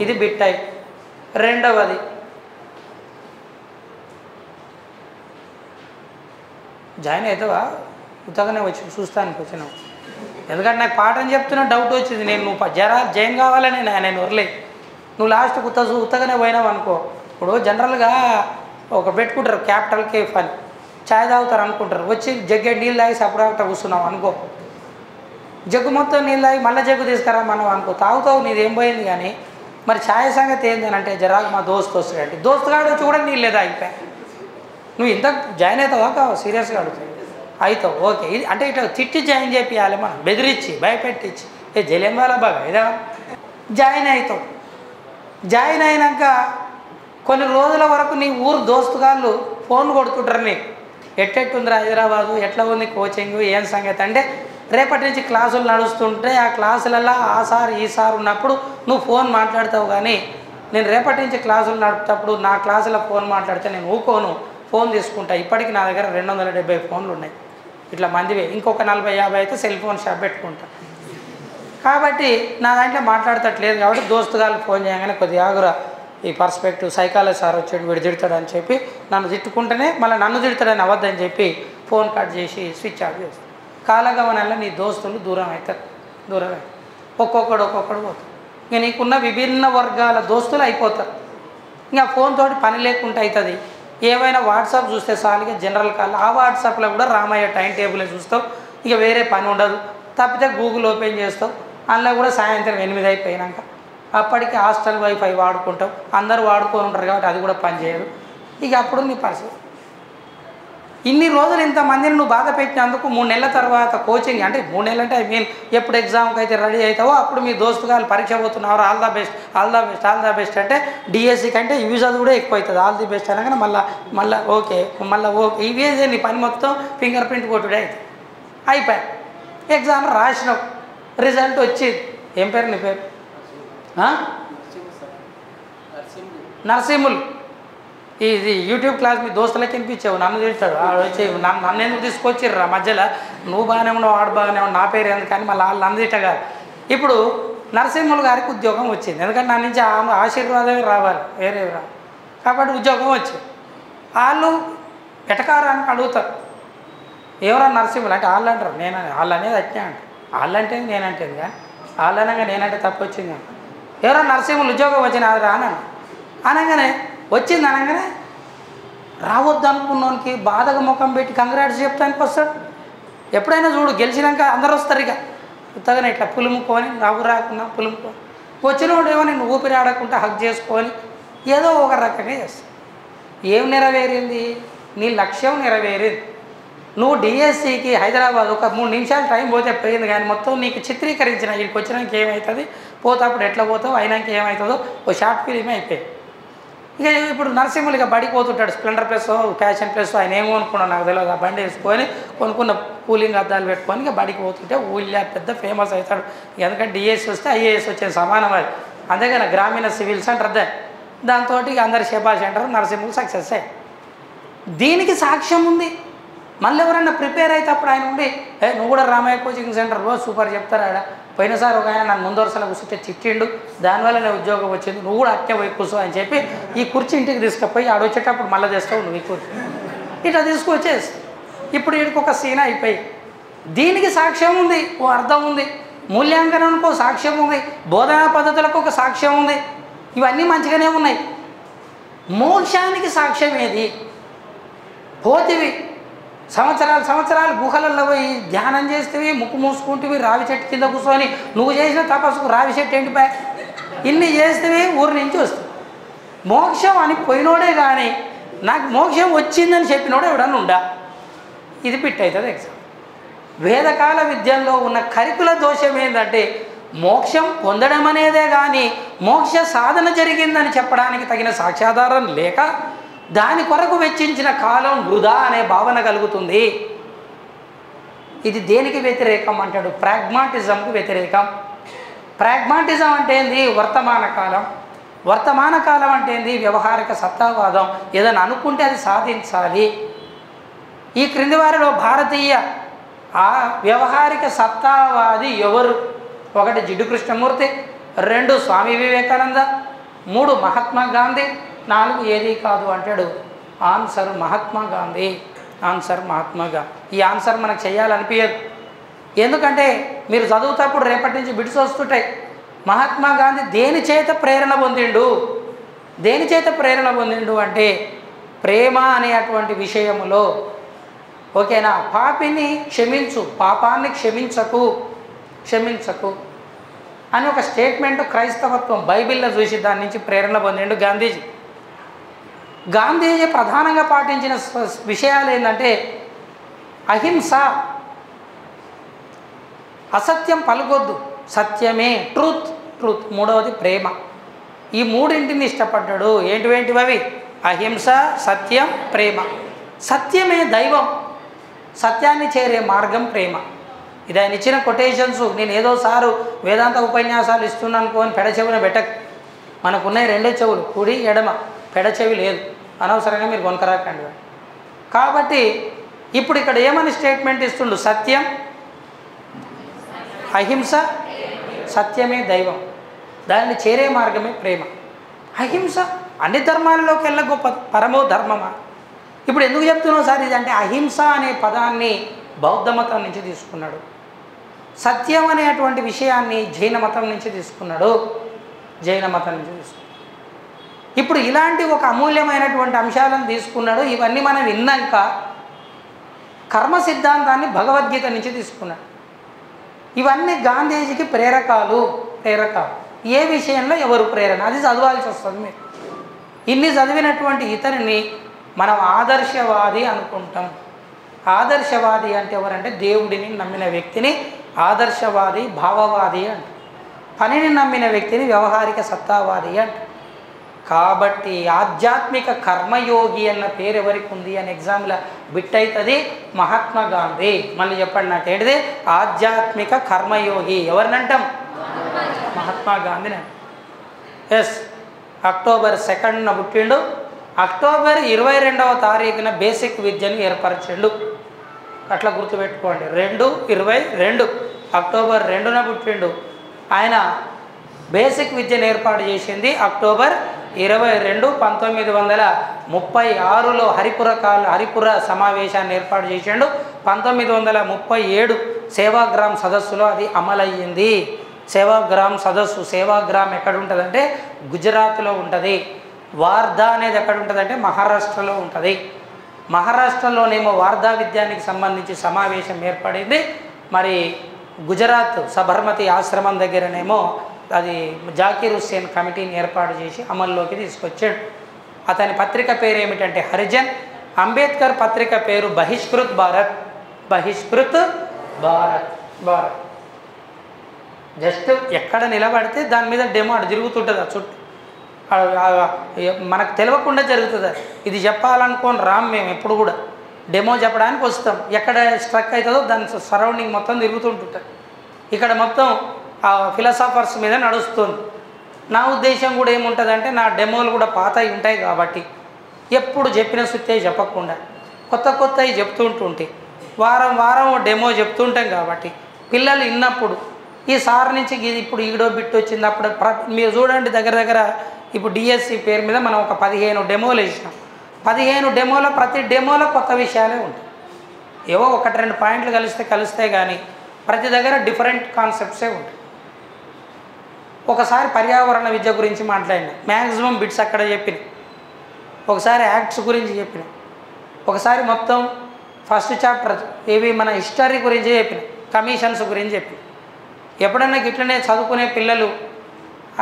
ఇది బిట్టై. రెండవది జాయిన్ అవుతావా? ఉత్తగానే వచ్చి చూస్తానికి వచ్చినావు. ఎందుకంటే నాకు పాఠం చెప్తున్నా డౌట్ వచ్చింది. నువ్వు జాయిన్ కావాలని నేను వరలే. నువ్వు లాస్ట్కి ఉత్తగానే పోయినావు అనుకో. ఇప్పుడు జనరల్గా ఒక పెట్టుకుంటారు క్యాపిటల్ కేఫ్ అని, ఛాయ్ తాగుతారు అనుకుంటారు. వచ్చి జగ్గే నీళ్ళు తాగి సపరేట్గా కూర్చున్నావు అనుకో. జగ్గు మొత్తం నీళ్ళు తాగి మళ్ళీ జగ్గు తీసుకురా మనం అనుకో. తాగుతావు, నీదేం పోయింది. కానీ మరి ఛాయ్ సంగతి ఏంటంటే జరాకు మా దోస్తు వస్తాడంటే దోస్తుగాడు వచ్చి కూడా నీళ్ళు లేదా అయిపోయా. నువ్వు ఇంత జాయిన్ అవుతావా కావు? సీరియస్గా అడుగుతావు. అవుతావు, ఓకే. ఇది అంటే ఇట్లా తిట్టి జాయిన్ చేయాలి మనం, బెదిరించి భయపెట్టించి జలేం వాళ్ళ బాగా ఇదా జాయిన్ అవుతావు. జాయిన్ అయినాక కొన్ని రోజుల వరకు నీ ఊరు దోస్తుగాళ్ళు ఫోన్ కొడుతుంటారు నీకు. ఎట్టెట్టుందిరా హైదరాబాదు, ఎట్లా ఉంది కోచింగ్, ఏం సంగతి అంటే రేపటి నుంచి క్లాసులు నడుస్తుంటే ఆ క్లాసులలో ఆ సార్ ఈ సార్ ఉన్నప్పుడు నువ్వు ఫోన్ మాట్లాడతావు. కానీ నేను రేపటి నుంచి క్లాసులు నడుపుతప్పుడు నా క్లాసులో ఫోన్ మాట్లాడితే నేను ఊకోను, ఫోన్ తీసుకుంటా. ఇప్పటికి నా దగ్గర 270 ఫోన్లు ఉన్నాయి ఇట్లా మందివే. ఇంకొక 40-50 అయితే సెల్ ఫోన్ షాప్ పెట్టుకుంటా. కాబట్టి నా దాంట్లో మాట్లాడతట్లేదు. కాబట్టి దోస్తుగాళ్ళు ఫోన్ చేయగానే కొద్దిగా ఆగురా, ఈ పర్స్పెక్టివ్ సైకాలజీ సార్ వచ్చాడు వీడు తిడతాడని చెప్పి నన్ను తిట్టుకుంటేనే మళ్ళీ నన్ను తిడతాడని అవ్వద్దని చెప్పి ఫోన్ కట్ చేసి స్విచ్ ఆఫ్ చేస్తాను. కాలగమనంలో నీ దోస్తులు దూరం అవుతారు. ఒక్కొక్కడు పోతారు. ఇక నీకున్న విభిన్న వర్గాల దోస్తులు అయిపోతారు. ఇంకా ఫోన్ తోటి పని లేకుండా అవుతుంది. ఏమైనా వాట్సాప్ చూస్తే చాలు జనరల్ కాల్, ఆ వాట్సాప్లో కూడా రామయ్య టైం టేబుల్ చూస్తావు. ఇక వేరే పని ఉండదు. తప్పితే గూగుల్ ఓపెన్ చేస్తావు. అందులో కూడా సాయంత్రం 8 అయిపోయినాక అప్పటికి హాస్టల్ వైఫై వాడుకుంటావు. అందరూ వాడుకొని ఉంటారు కాబట్టి అది కూడా పని చేయదు. ఇక అప్పుడు నీ పరిస్థితి. ఇన్ని రోజులు ఇంతమందిని నువ్వు బాధ పెట్టినందుకు 3 నెలల తర్వాత కోచింగ్, అంటే 3 నెలలు అంటే ఐ మీన్ ఎప్పుడు ఎగ్జామ్కి అయితే రెడీ అవుతావో అప్పుడు మీ దోస్తుగాలు పరీక్ష పోతున్నారు. ఆల్ ద బెస్ట్ అంటే డిఎస్సి కంటే ఇవి చదువు కూడా ఎక్కువ అవుతుంది. ఆల్ ది బెస్ట్ అనగానే మళ్ళీ ఓకే ఇవే నీ పని మొత్తం ఫింగర్ ప్రింట్ కొట్టుడే అవుతుంది. అయిపోయాయి. ఎగ్జామ్ రాసినావు, రిజల్ట్ వచ్చింది. ఏం పేరు నీ పేరు? నరసింహులు. ఇది యూట్యూబ్ క్లాస్ మీ దోస్తులకి వినిపించావు. నన్ను తింటాడు వచ్చి నన్ను ఎందుకు తీసుకొచ్చిర్రా మధ్యలో? నువ్వు బాగానే ఉన్నావు, వాడు బాగానే ఉన్నావు, నా పేరు ఎందుకు కానీ మళ్ళీ వాళ్ళు నన్ను తిట్టగారు. ఇప్పుడు నరసింహులు గారికి ఉద్యోగం వచ్చింది. ఎందుకంటే నా నుంచి ఆశీర్వాదమే రావాలి, వేరే రా. కాబట్టి ఉద్యోగం వచ్చింది. వాళ్ళు ఎటకారానికి అడుగుతారు, ఎవరో నరసింహులు అంటే వాళ్ళు అంటారు. వాళ్ళు అనేది అట్నే అంటారు. వాళ్ళంటే నేనంటే కానీ వాళ్ళు అనగా నేనంటే తప్పు వచ్చింది కానీ ఎవరో నరసింహులు ఉద్యోగం వచ్చిన అది రానని అనగానే వచ్చింది. అనగానే రావద్దు అనుకున్నోనికి బాధగా ముఖం పెట్టి కంగ్రాట్స్ చెప్తానికి వస్తాడు. ఎప్పుడైనా చూడు గెలిచినాక అందరూ వస్తారు. ఇక కొత్తగానే ఇట్లా పులుముకొని నవ్వు రాకుండా పులుముకొని వచ్చినోడు ఏమో నేను ఊపిరి ఆడకుండా హక్ చేసుకొని ఏదో ఒక రకంగా చేస్తాడు. ఏం నెరవేరింది? నీ లక్ష్యం నెరవేరింది. నువ్వు డిఎస్సికి హైదరాబాద్ ఒక 3 నిమిషాలు టైం పోతే పోయింది. కానీ మొత్తం నీకు చిత్రీకరించిన వీడికి వచ్చినాక ఏమవుతుంది, పోతాప్పుడు ఎట్లా పోతావు, అయినాక ఏమవుతుందో ఓ షార్ట్ ఫిలిమే అయిపోయింది. ఇక ఇప్పుడు నరసింహులు ఇక బడికి పోతుంటాడు. స్ప్లెండర్ ప్లస్ ప్యాషన్ ప్లస్ ఆయన ఏమో అనుకున్నాను నాకు తెలియదు. ఆ బండి వేసుకొని కొనుక్కున్న కూలింగ్ అద్దాలు పెట్టుకొని ఇక బడికి పోతుంటే ఊళ్ళో పెద్ద ఫేమస్ అవుతాడు. ఎందుకంటే డిఎస్సి వస్తే ఐఏఎస్ వచ్చే సమానం అది. అంతేగాని గ్రామీణ సివిల్ సెంటర్ దాంతో ఇక అందరు శేబాష్ అంటారు. నరసింహులు సక్సెస్ అయ్యి దీనికి సాక్ష్యం ఉంది. మళ్ళీ ఎవరైనా ప్రిపేర్ అయితే అప్పుడు ఆయన ఉండి నువ్వు కూడా రామయ్య కోచింగ్ సెంటర్ రోజు సూపర్ చెప్తారు ఆడ. పోయినసారి ఒక ఆయన నన్ను ముందు వరుసలో కూర్చుంటే చిట్టిండు, దానివల్ల నేను ఉద్యోగం వచ్చింది, నువ్వు కూడా అట్టే పోయి కూర్చో అని చెప్పి ఈ కుర్చీ ఇంటికి తీసుకుపోయి ఆడొచ్చేటప్పుడు మళ్ళీ తెస్తావు నువ్వు ఈ కుర్చీ ఇట్లా తీసుకొచ్చేసి ఇప్పుడు వీడికి ఒక సీన్ అయిపోయి దీనికి సాక్ష్యం ఉంది, ఓ అర్థం ఉంది, మూల్యాంకనానికి ఒక సాక్ష్యం ఉంది, బోధనా పద్ధతులకు ఒక సాక్ష్యం ఉంది. ఇవన్నీ మంచిగానే ఉన్నాయి. మోక్షానికి సాక్ష్యం ఏది? పోతివి సంవత్సరాలు గుహలలో పోయి ధ్యానం చేస్తేవి, ముక్కు మూసుకుంటేవి, రావి చెట్టు కింద కూర్చొని నువ్వు చేసిన తపస్సుకు రావి చెట్టు ఎండిపోయి ఇన్ని చేస్తేవి ఊరి నుంచి వస్తుంది. మోక్షం అని పోయినోడే కానీ నాకు మోక్షం వచ్చిందని చెప్పినోడు ఎవడన్నా ఉండా? ఇది పిట్ అవుతుంది ఎగ్జామ్. వేదకాల విద్యల్లో ఉన్న కరికుల దోషం ఏంటంటే మోక్షం పొందడం అనేదే కానీ మోక్ష సాధన జరిగిందని చెప్పడానికి తగిన సాక్ష్యాధారం లేక దాని కొరకు వెచ్చించిన కాలం వృధా అనే భావన కలుగుతుంది. ఇది దేనికి వ్యతిరేకం అంటాడు? ప్రాగ్మాటిజంకు వ్యతిరేకం. ప్రాగ్మాటిజం అంటే ఏంది? వర్తమాన కాలం. వర్తమాన కాలం అంటే ఏంది? వ్యవహారిక సత్తావాదం. ఏదైనా అనుకుంటే అది సాధించాలి. ఈ క్రింది వారిలో భారతీయ వ్యవహారిక సత్తావాది ఎవరు? 1 జిడ్డు కృష్ణమూర్తి, 2 స్వామి వివేకానంద, 3 మహాత్మా గాంధీ, 4 ఏది కాదు అంటాడు. ఆన్సర్ మహాత్మా గాంధీ. ఆన్సర్ మహాత్మా గాంధీ. ఈ ఆన్సర్ మనకు చేయాలనిపించదు. ఎందుకంటే మీరు చదువుతప్పుడు రేపటి నుంచి బిడ్స్ వస్తుంటాయి. మహాత్మా గాంధీ దేని చేత ప్రేరణ పొందిండు? దేని చేత ప్రేరణ పొందిండు అంటే ప్రేమ అనేటువంటి విషయములో. ఓకేనా? పాపిని క్షమించు, పాపాన్ని క్షమించకు అని ఒక స్టేట్మెంట్ క్రైస్తవత్వం బైబిల్లో చూసి దాని నుంచి ప్రేరణ పొందిండు గాంధీజీ. గాంధీజీ ప్రధానంగా పాటించిన విషయాలు ఏంటంటే అహింస, అసత్యం పలుకొద్దు, సత్యమే, ట్రూత్. 3వది ప్రేమ. ఈ 3ంటిని ఇష్టపడ్డాడు. ఏంటివేంటివి అవి? అహింస, సత్యం, ప్రేమ. సత్యమే దైవం, సత్యాన్ని చేరే మార్గం ప్రేమ. ఇది ఆయన ఇచ్చిన కొటేషన్స్. నేను ఏదో సారు వేదాంత ఉపన్యాసాలు ఇస్తున్నాను అనుకోని పెడచెవిన పెట్టక. మనకున్నాయి రెండే చెవులు, కుడి ఎడమ, పెడచెవి లేదు. అనవసరంగా మీరు కొనకరాకండి. కాబట్టి ఇప్పుడు ఇక్కడ ఏమని స్టేట్మెంట్ ఇస్తుండు? సత్యం, అహింస, సత్యమే దైవం, దాన్ని చేరే మార్గమే ప్రేమ. అహింస అన్ని ధర్మాల్లోకి వెళ్ళ గొప్ప పరమో ధర్మమా? ఇప్పుడు ఎందుకు చెప్తున్నావు సార్ ఇది అంటే, అహింస అనే పదాన్ని బౌద్ధ మతం నుంచి తీసుకున్నాడు, సత్యం అనేటువంటి విషయాన్ని జైన మతం నుంచి తీసుకున్నాడు, జైన మతం నుంచి తీసుకున్నాడు. ఇప్పుడు ఇలాంటి ఒక అమూల్యమైనటువంటి అంశాలను తీసుకున్నాడు. ఇవన్నీ మనం విన్నాక కర్మ సిద్ధాంతాన్ని భగవద్గీత నుంచి తీసుకున్నాడు. ఇవన్నీ గాంధీజీకి ప్రేరకాలు. ఏ విషయంలో ఎవరు ప్రేరణ, అది చదవాల్సి వస్తుంది. మీరు ఇన్ని చదివినటువంటి ఇతనిని మనం ఆదర్శవాది అనుకుంటాం. ఆదర్శవాది అంటే ఎవరంటే దేవుడిని నమ్మిన వ్యక్తిని ఆదర్శవాది, భావవాది అంట. పనిని నమ్మిన వ్యక్తిని వ్యవహారిక సత్తావాది అంట. కాబట్టి ఆధ్యాత్మిక కర్మయోగి అన్న పేరు ఎవరికి ఉంది అని ఎగ్జామ్లో బిట్ అవుతుంది. మహాత్మా గాంధీ. మళ్ళీ చెప్పండి నాకు ఏంటిది? ఆధ్యాత్మిక కర్మయోగి ఎవరినంటాం? మహాత్మా గాంధీని అంట. ఎస్, అక్టోబర్ 2న పుట్టిండు. అక్టోబర్ 22వ తారీఖున బేసిక్ విద్యను ఏర్పరచిండు. అట్లా గుర్తుపెట్టుకోండి. 2/22 అక్టోబర్ 2న పుట్టిండు. ఆయన బేసిక్ విద్యను ఏర్పాటు చేసింది అక్టోబర్ 22, 1936లో హరిపుర సమావేశాన్ని ఏర్పాటు చేసిండు. 1937 సేవాగ్రామ్ సదస్సులో అది అమలయ్యింది. సేవాగ్రామ్ సదస్సు, సేవాగ్రామ్ ఎక్కడ ఉంటుందంటే గుజరాత్లో ఉంటుంది. వార్ధా అనేది ఎక్కడ ఉంటుందంటే మహారాష్ట్రలో ఉంటుంది. మహారాష్ట్రలోనేమో వార్ధా విద్యానికి సంబంధించి సమావేశం ఏర్పడింది. మరి గుజరాత్ సబర్మతి ఆశ్రమం దగ్గరనేమో అది జాకీర్ హుస్సేన్ కమిటీని ఏర్పాటు చేసి అమల్లోకి తీసుకొచ్చాడు. అతని పత్రిక పేరు ఏమిటంటే హరిజన్. అంబేద్కర్ పత్రిక పేరు బహిష్కృత్ భారత్. జస్ట్ ఎక్కడ నిలబడితే దాని మీద డెమో అటు తిరుగుతుంటుంది. ఆ చుట్టూ మనకు తెలియకుండా జరుగుతుంది. ఇది చెప్పాలనుకోని రామ్ మేము ఎప్పుడు కూడా డెమో చెప్పడానికి వస్తాం. ఎక్కడ స్ట్రక్ అవుతుందో దాని సరౌండింగ్ మొత్తం తిరుగుతుంటుంది. ఇక్కడ మొత్తం ఫిలాసఫర్స్ మీద నడుస్తుంది. నా ఉద్దేశం కూడా ఏముంటుందంటే నా డెమోలు కూడా పాతవి ఉంటాయి కాబట్టి ఎప్పుడు చెప్పిన సుత్తే చెప్పకుండా కొత్తవి చెప్తుంటుంటే వారం డెమో చెప్తుంటాం కాబట్టి పిల్లలు విన్నప్పుడు ఈ సార్ నుంచి ఇప్పుడు ఈడో బిట్ వచ్చింది. అప్పుడు మీరు చూడండి దగ్గర ఇప్పుడు డిఎస్సి పేరు మీద మనం ఒక 15 డెమోలు వేసినాం. 15 డెమోలో ప్రతి డెమోలో కొత్త విషయాలే ఉంటాయి. ఏవో 1-2 పాయింట్లు కలిస్తే కానీ ప్రతి దగ్గర డిఫరెంట్ కాన్సెప్ట్సే ఉంటాయి. ఒకసారి పర్యావరణ విద్య గురించి మాట్లాడినా, మ్యాక్సిమం బిట్స్ అక్కడ చెప్పిన. ఒకసారి యాక్ట్స్ గురించి చెప్పిన. ఒకసారి మొత్తం ఫస్ట్ చాప్టర్ ఏవి మన హిస్టరీ గురించి చెప్పిన, కమిషన్స్ గురించి చెప్పిన. ఎప్పుడన్నా గిట్లనే చదువుకునే పిల్లలు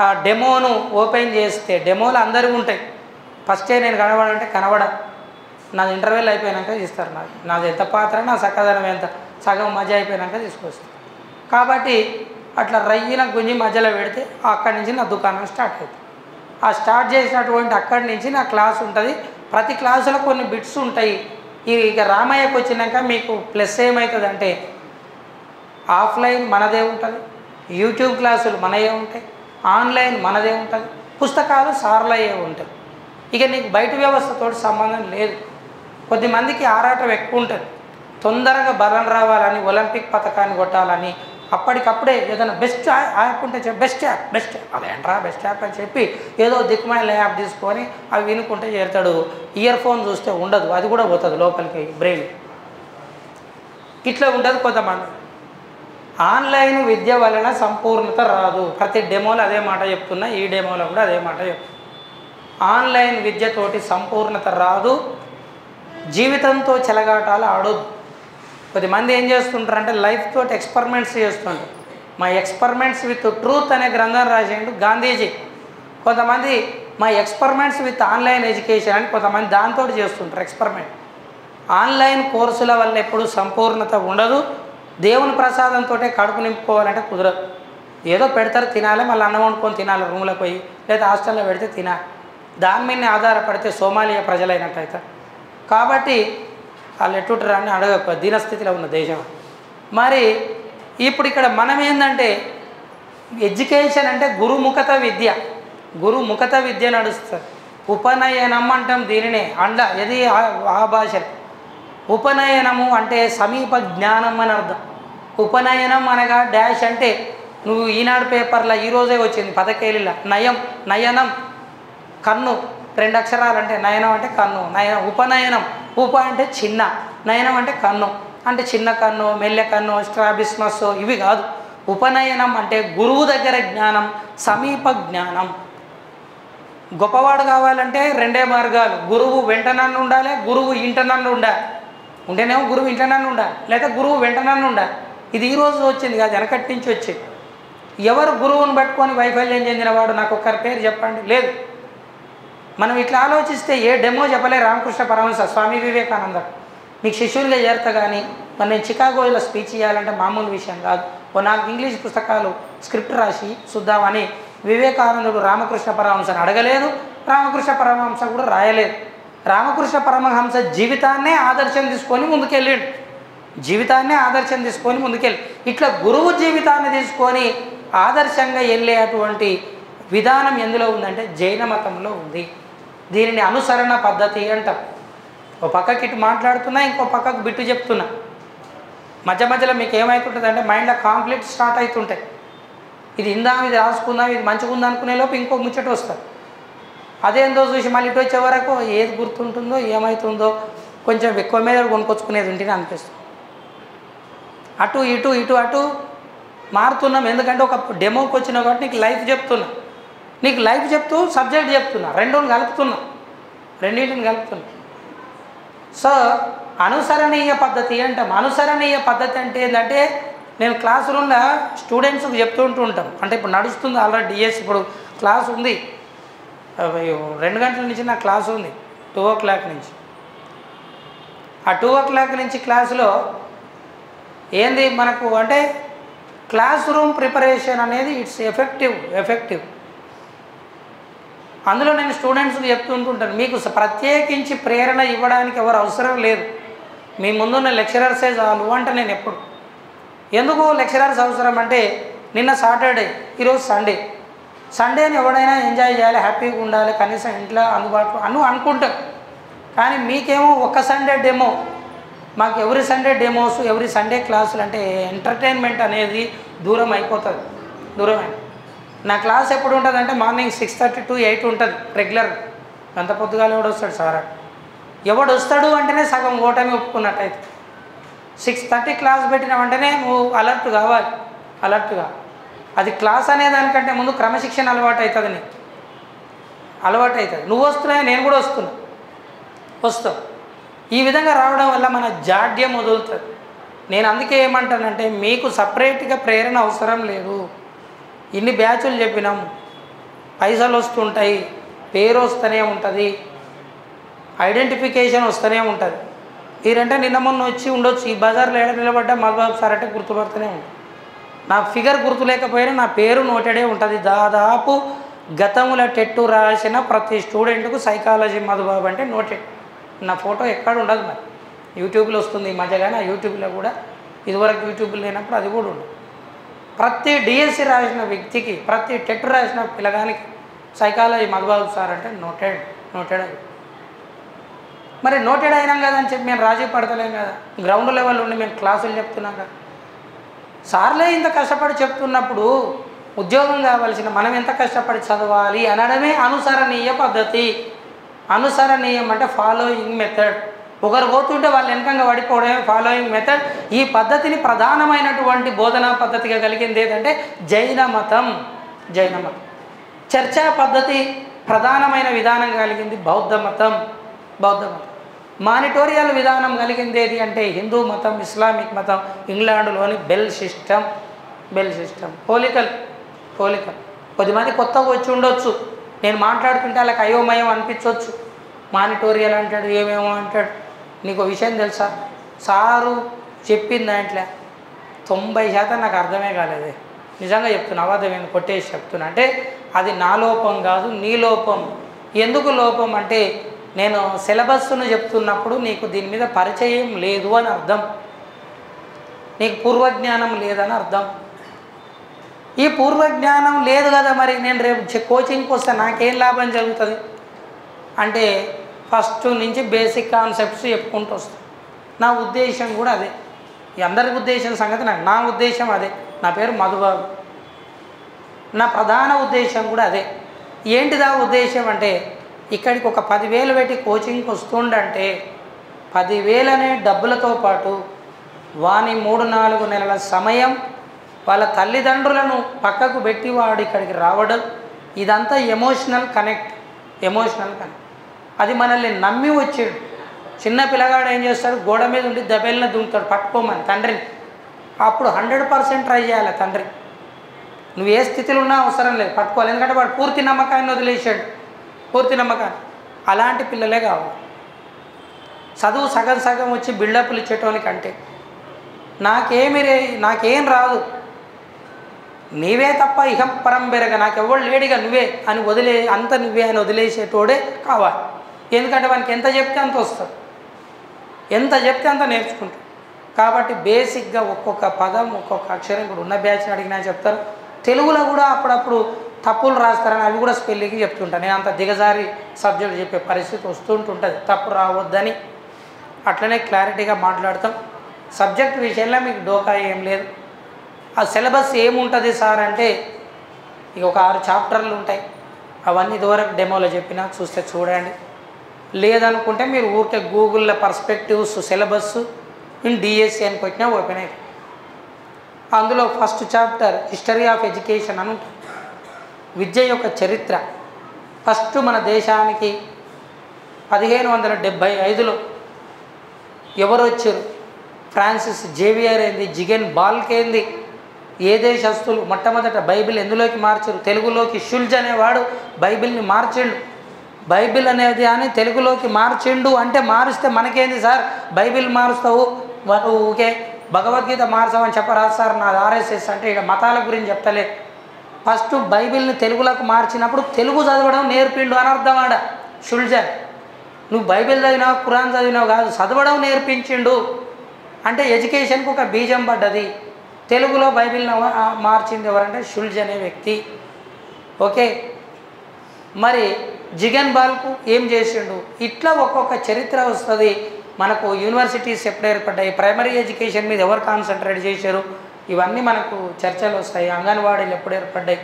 ఆ డెమోను ఓపెన్ చేస్తే డెమోలు అందరికీ ఉంటాయి. ఫస్టే నేను కనబడంటే కనబడ, నాది ఇంటర్వెల్ అయిపోయాక ఇస్తారు. నాది ఎంత పాత్ర, నా సక్కదనం ఎంత, సగం మధ్య అయిపోయాక తీసుకొస్తాను. కాబట్టి అట్లా రయ్యిన గుంజి మధ్యలో పెడితే అక్కడి నుంచి నా దుకాణం స్టార్ట్ అవుతుంది. ఆ స్టార్ట్ చేసినటువంటి అక్కడి నుంచి నా క్లాస్ ఉంటుంది. ప్రతి క్లాసులో కొన్ని బిట్స్ ఉంటాయి. ఇక రామయ్యకు వచ్చినాక మీకు ప్లస్ ఏమవుతుందంటే ఆఫ్లైన్ మనదే ఉంటుంది, యూట్యూబ్ క్లాసులు మనయే ఉంటాయి, ఆన్లైన్ మనదే ఉంటుంది, పుస్తకాలు సార్లయ్యే ఉంటాయి. ఇక నీకు బయట వ్యవస్థతో సంబంధం లేదు. కొద్దిమందికి ఆరాటం ఎక్కువ ఉంటుంది. తొందరగా బలం రావాలని, ఒలింపిక్ పథకాన్ని కొట్టాలని, అప్పటికప్పుడే ఏదైనా బెస్ట్ యాప్ ఉంటే బెస్ట్ యాప్ అదేంట్రా బెస్ట్ యాప్ అని చెప్పి ఏదో దిక్కుమాల యాప్ తీసుకొని అవి వినుకుంటే చేరుతాడు. ఇయర్ ఫోన్ చూస్తే ఉండదు, అది కూడా పోతుంది లోపలికి బ్రెయిన్. ఇట్లా ఉంటుంది కొంతమంది. ఆన్లైన్ విద్య వలన సంపూర్ణత రాదు. ప్రతి డెమోలో అదే మాట చెప్తున్నా, ఈ డెమోలో కూడా అదే మాట చెప్తున్నా. ఆన్లైన్ విద్యతోటి సంపూర్ణత రాదు. జీవితంతో చెలగాటాలు ఆడొద్దు. కొద్దిమంది ఏం చేస్తుంటారంటే లైఫ్ తోటి ఎక్స్పెరిమెంట్స్ చేస్తుంటారు. మై ఎక్స్పెరిమెంట్స్ విత్ ట్రూత్ అనే గ్రంథం రాసిండు గాంధీజీ. కొంతమంది my experiments with online education అని కొంతమంది దాంతో చేస్తుంటారు ఎక్స్పెరిమెంట్. ఆన్లైన్ కోర్సుల వల్ల ఎప్పుడు సంపూర్ణత ఉండదు. దేవుని ప్రసాదంతో కడుపు నింపుకోవాలంటే కుదరదు. ఏదో పెడతారు తినాలి, మళ్ళీ అన్నం వండుకొని తినాలి రూమ్లో పోయి, లేదా హాస్టల్లో పెడితే తినాలి. దాని మీద ఆధారపడితే సోమాలియా ప్రజలైనట్టు అవుతారు. కాబట్టి వాళ్ళు ఎట్టుంటారని అడగ దీనస్థితిలో ఉన్న దేశం. మరి ఇప్పుడు ఇక్కడ మనం ఏంటంటే ఎడ్యుకేషన్ అంటే గురుముఖత విద్య, గురుముఖత విద్య నడుస్తుంది. ఉపనయనం అంటాం దీనినే ఇది ఆ భాషలో. ఉపనయనము అంటే సమీప జ్ఞానం అని అర్థం. ఉపనయనం అనగా డాష్ అంటే నువ్వు ఈనాడు పేపర్లో ఈరోజే వచ్చింది 10 నయనం కన్ను, 2 అక్షరాలు అంటే నయనం అంటే కన్ను, నయనం ఉపనయనం. ఉప అంటే చిన్న, నయనం అంటే కన్ను, అంటే చిన్న కన్ను, మెల్లె కన్ను, స్ట్రాబిస్మస్ ఇవి కాదు. ఉపనయనం అంటే గురువు దగ్గర జ్ఞానం, సమీప జ్ఞానం. గొప్పవాడు కావాలంటే 2 మార్గాలు, గురువు వెంట నన్ను ఉండాలి, గురువు ఇంట నన్ను ఉండాలి. ఉంటేనేమో గురువు ఇంట నన్ను ఉండాలి, లేదా గురువు వెంట నన్ను ఉండాలి. ఇది ఈరోజు వచ్చింది కాదు, వెనకటి నుంచి వచ్చేది. ఎవరు గురువుని పట్టుకొని వైఫల్యం చెందినవాడు నాకు ఒక్కరి పేరు చెప్పండి, లేదు. మనం ఇట్లా ఆలోచిస్తే ఏ డెమో చెప్పలే రామకృష్ణ పరమహంస, స్వామి వివేకానంద. మీకు శిష్యులుగా చేరతా కానీ మరి నేను చికాగోలో స్పీచ్ ఇవ్వాలంటే మామూలు విషయం కాదు. 4 ఇంగ్లీష్ పుస్తకాలు స్క్రిప్ట్ రాసి చూద్దామని వివేకానందుడు రామకృష్ణ పరమహంసను అడగలేదు, రామకృష్ణ పరమహంస కూడా రాయలేదు. రామకృష్ణ పరమహంస జీవితాన్నే ఆదర్శం తీసుకొని ముందుకెళ్ళాడు, జీవితాన్నే ఆదర్శం తీసుకొని ముందుకెళ్ళి ఇట్లా గురువు జీవితాన్ని తీసుకొని ఆదర్శంగా వెళ్ళే అటువంటి విధానం ఎందులో ఉందంటే జైన మతంలో ఉంది. దీనిని అనుసరణ పద్ధతి అంటాం. ఒక పక్కకి ఇటు మాట్లాడుతున్నా, ఇంకో పక్కకు బిట్టు చెప్తున్నా. మధ్య మధ్యలో మీకు ఏమవుతుంటుంది అంటే మైండ్లో కాన్ఫ్లిక్ట్ స్టార్ట్ అవుతుంటాయి. ఇది ఇందాం, ఇది రాసుకుందాం, ఇది మంచిగా ఉంది అనుకునే లోపు ఇంకో ముచ్చట వస్తుంది. అదేందో చూసి మళ్ళీ ఇటు వచ్చే వరకు ఏది గుర్తుంటుందో ఏమవుతుందో కొంచెం ఎక్కువ మీద కొనుక్కొచ్చుకునేది ఉంటేనే అనిపిస్తుంది. అటు ఇటు ఇటు అటు మారుతున్నాం. ఎందుకంటే ఒక డెమోకి వచ్చినా కాబట్టి నీకు లైఫ్ చెప్తున్నా, నీకు లైఫ్ చెప్తూ సబ్జెక్ట్ చెప్తున్నా, రెండింటిని కలుపుతున్నా. సో అనుసరణీయ పద్ధతి అంటాం. అనుసరణీయ పద్ధతి అంటే ఏంటంటే నేను క్లాస్ రూమ్లో స్టూడెంట్స్కి చెప్తూ ఉంటాం. అంటే ఇప్పుడు నడుస్తుంది ఆల్రెడీ డిఎస్, ఇప్పుడు క్లాస్ ఉంది 2 గంటల నుంచి నా క్లాస్ ఉంది 2 o'clock నుంచి. ఆ 2 o'clock నుంచి క్లాసులో ఏంది మనకు అంటే క్లాస్ రూమ్ ప్రిపరేషన్ అనేది ఇట్స్ ఎఫెక్టివ్. అందులో నేను స్టూడెంట్స్కి చెప్తుంటుంటాను, మీకు ప్రత్యేకించి ప్రేరణ ఇవ్వడానికి ఎవరు అవసరం లేదు, మీ ముందున్న లెక్చరర్సే చాలు అంటే నేను ఎప్పుడు. ఎందుకు లెక్చరర్స్ అవసరం అంటే నిన్న సాటర్డే, ఈరోజు సండేని ఎవడైనా ఎంజాయ్ చేయాలి, హ్యాపీగా ఉండాలి, కనీసం ఇంట్లో అందుబాటులో అనుకుంటాం. కానీ మీకేమో ఒక సండే డెమో, మాకు every Sunday demos, every Sunday క్లాసులు అంటే ఎంటర్టైన్మెంట్ అనేది దూరం అయిపోతుంది. నా క్లాస్ ఎప్పుడు ఉంటుంది అంటే మార్నింగ్ 6:30 to 8 ఉంటుంది రెగ్యులర్. అంత పొద్దుగాల ఎవడు వస్తాడు సార్, ఎవడు వస్తాడు అంటేనే సగం ఓటమి ఒప్పుకున్నట్టయితే. 6:30 క్లాస్ పెట్టిన వెంటనే నువ్వు అలర్ట్ కావాలి. అది క్లాస్ అనే దానికంటే ముందు క్రమశిక్షణ అలవాటు అవుతుంది. నువ్వు వస్తున్నావు, నేను కూడా వస్తావు. ఈ విధంగా రావడం వల్ల మన జాడ్యం వదులుతుంది. నేను అందుకే ఏమంటానంటే మీకు సపరేట్గా ప్రేరణ అవసరం లేదు. ఇన్ని బ్యాచులు చెప్పినాం, పైసలు వస్తుంటాయి, పేరు వస్తూనే ఉంటుంది, ఐడెంటిఫికేషన్ వస్తూనే ఉంటుంది. మీరంటే నిన్న మొన్న వచ్చి ఉండొచ్చు, ఈ బజార్లో ఏడ నిలబడ్డా మధుబాబు సార్ అంటే గుర్తుపడుతూనే ఉంటుంది. నా ఫిగర్ గుర్తు లేకపోయినా నా పేరు నోటెడే ఉంటుంది. దాదాపు గతముల టెట్టు రాసిన ప్రతి స్టూడెంట్కు సైకాలజీ మధుబాబు అంటే నోటెడ్. నా ఫోటో ఎక్కడ ఉండదు, మరి యూట్యూబ్లో వస్తుంది ఈ మధ్య, కానీ ఆ యూట్యూబ్లో కూడా ఇదివరకు యూట్యూబ్లో లేనప్పుడు అది కూడా ఉండదు. ప్రతి డిఎస్సి రాసిన వ్యక్తికి, ప్రతి టెట్ రాసిన పిల్లగానికి సైకాలజీ మధుబాబు సార్ అంటే నోటెడ్ అది. మరి నోటెడ్ అయినాం కదా అని చెప్పి మేము రాజీ పడతలేం కదా, గ్రౌండ్ లెవెల్ ఉండి మేము క్లాసులు చెప్తున్నాం కదా. సార్లే ఇంత కష్టపడి చెప్తున్నప్పుడు ఉద్యోగం కావాల్సిన మనం ఎంత కష్టపడి చదవాలి అనడమే అనుసరణీయ పద్ధతి. అనుసరణీయం అంటే ఫాలోయింగ్ మెథడ్. ఒకరు పోతుంటే వాళ్ళు వెనకంగా పడిపోవడమే ఫాలోయింగ్ మెథడ్. ఈ పద్ధతిని ప్రధానమైనటువంటి బోధనా పద్ధతిగా కలిగింది ఏదంటే జైన మతం. చర్చా పద్ధతి ప్రధానమైన విధానం కలిగింది బౌద్ధ మతం. మానిటోరియల్ విధానం కలిగింది ఏది అంటే హిందూ మతం, ఇస్లామిక్ మతం, ఇంగ్లాండ్లోని బెల్ సిస్టమ్. పోలికలు. కొద్దిమంది కొత్తగా వచ్చి ఉండొచ్చు, నేను మాట్లాడుతుంటే వాళ్ళకి అయోమయం అనిపించవచ్చు. మానిటోరియల్ అంటాడు, ఏమేమో అంటాడు. నీకు విషయం తెలుసా, సారు చెప్పిన దాంట్లో 90% నాకు అర్థమే కాలేదే. నిజంగా చెప్తున్నా, అబద్ధమైన కొట్టేసి చెప్తున్నా. అంటే అది నా లోపం కాదు, నీ లోపం. ఎందుకు లోపం అంటే నేను సిలబస్ను చెప్తున్నప్పుడు నీకు దీని మీద పరిచయం లేదు అని అర్థం. నీకు పూర్వజ్ఞానం లేదని అర్థం. ఈ పూర్వజ్ఞానం లేదు కదా, మరి నేను రేపు కోచింగ్కి వస్తే నాకేం లాభం జరుగుతుంది అంటే ఫస్ట్ నుంచి బేసిక్ కాన్సెప్ట్స్ చెప్పుకుంటూ వస్తాను. నా ఉద్దేశం కూడా అదే, అందరి ఉద్దేశం సంగతి నా ఉద్దేశం అదే. నా పేరు మధుబాబు, నా ప్రధాన ఉద్దేశం కూడా అదే. ఏంటిదా ఉద్దేశం అంటే ఇక్కడికి ఒక 10,000 పెట్టి కోచింగ్కి వస్తుండంటే 10,000 అనే డబ్బులతో పాటు వాని 3-4 నెలల సమయం వాళ్ళ తల్లిదండ్రులను పక్కకు పెట్టి వాడు ఇక్కడికి రావడం, ఇదంతా ఎమోషనల్ కనెక్ట్. అది మనల్ని నమ్మి వచ్చాడు. చిన్న పిల్లగాడు ఏం చేస్తాడు, గోడ మీద ఉండి దెబ్బెళ్ళిన దుంకుతాడు పట్టుకోమని తండ్రిని. అప్పుడు 100% ట్రై చేయాలి తండ్రి. నువ్వు ఏ స్థితిలో ఉన్నా అవసరం లేదు, పట్టుకోవాలి. ఎందుకంటే వాడు పూర్తి నమ్మకాన్ని వదిలేసాడు, పూర్తి నమ్మకాన్ని. అలాంటి పిల్లలే కావాలి. చదువు సగం వచ్చి బిల్డప్లు ఇచ్చేటోనికంటే నాకేం రాదు, నీవే తప్ప ఇహం పరం బెరగ, నాకెవ్వడు లేడిగా నువ్వే అని అంత నువ్వే అని వదిలేసేటోడే కావాలి. ఎందుకంటే వానికి ఎంత చెప్తే అంత వస్తుంది, ఎంత చెప్తే అంత నేర్చుకుంటాడు. కాబట్టి బేసిక్గా ఒక్కొక్క పదం ఒక్కొక్క అక్షరం ఇప్పుడు ఉన్న బ్యాచ్ని అడిగినా చెప్తారు. తెలుగులో కూడా అప్పుడప్పుడు తప్పులు రాస్తారని అవి కూడా స్పెల్లింగ్ చెప్తుంటాను. నేను అంత దిగజారి సబ్జెక్ట్ చెప్పే పరిస్థితి వస్తుంటుంటుంది, తప్పు రావద్దని. అట్లనే క్లారిటీగా మాట్లాడతాం. సబ్జెక్ట్ విషయంలో మీకు డోకా ఏం లేదు. ఆ సిలబస్ ఏముంటుంది సార్ అంటే ఇక ఒక 6 చాప్టర్లు ఉంటాయి. అవన్నీ ఇదివరకు డెమోలో చెప్పినా చూస్తే చూడండి. లేదనుకుంటే మీరు ఊరికే గూగుల్లో పర్స్పెక్టివ్స్ సిలబస్ ఇన్ డిఎస్సి అని కొట్టినా ఓపెన్ అవుతుంది. అందులో first chapter history of education అని ఉంటుంది, విద్య యొక్క చరిత్ర. ఫస్ట్ మన దేశానికి 1575లో ఎవరు వచ్చారు, ఫ్రాన్సిస్ జేవియర్ ఏంది, జిగెన్ బాల్క్ ఏంది, ఏ దేశస్తులు మొట్టమొదట బైబిల్ ఎందులోకి మార్చారు, తెలుగులోకి షుల్జ్ అనేవాడు బైబిల్ని మార్చిండు. బైబిల్ అనేది అని తెలుగులోకి మార్చిండు అంటే మారుస్తే మనకేంది సార్, బైబిల్ మారుస్తావు ఊకే భగవద్గీత మార్చామని చెప్పరాదు సార్, నాది ఆర్ఎస్ఎస్ అంటే ఇక మతాల గురించి చెప్తలే. ఫస్ట్ బైబిల్ని తెలుగులోకి మార్చినప్పుడు తెలుగు చదవడం నేర్పిండు అని అర్థం. ఆడ షుల్జన్ నువ్వు బైబిల్ చదివినావు ఖురాన్ చదివినావు కాదు, చదవడం నేర్పించిండు అంటే ఎడ్యుకేషన్కి ఒక బీజం పడ్డది. తెలుగులో బైబిల్ని మార్చింది ఎవరంటే షుల్జ్ అనే వ్యక్తి. ఓకే, మరి జిగన్ బాల్కు ఏం చేసిండు, ఇట్లా ఒక్కొక్క చరిత్ర వస్తుంది మనకు. యూనివర్సిటీస్ ఎప్పుడు ఏర్పడ్డాయి, ప్రైమరీ ఎడ్యుకేషన్ మీద ఎవరు కాన్సన్ట్రేట్ చేశారు, ఇవన్నీ మనకు చర్చలు వస్తాయి. అంగన్వాడీలు ఎప్పుడు ఏర్పడ్డాయి,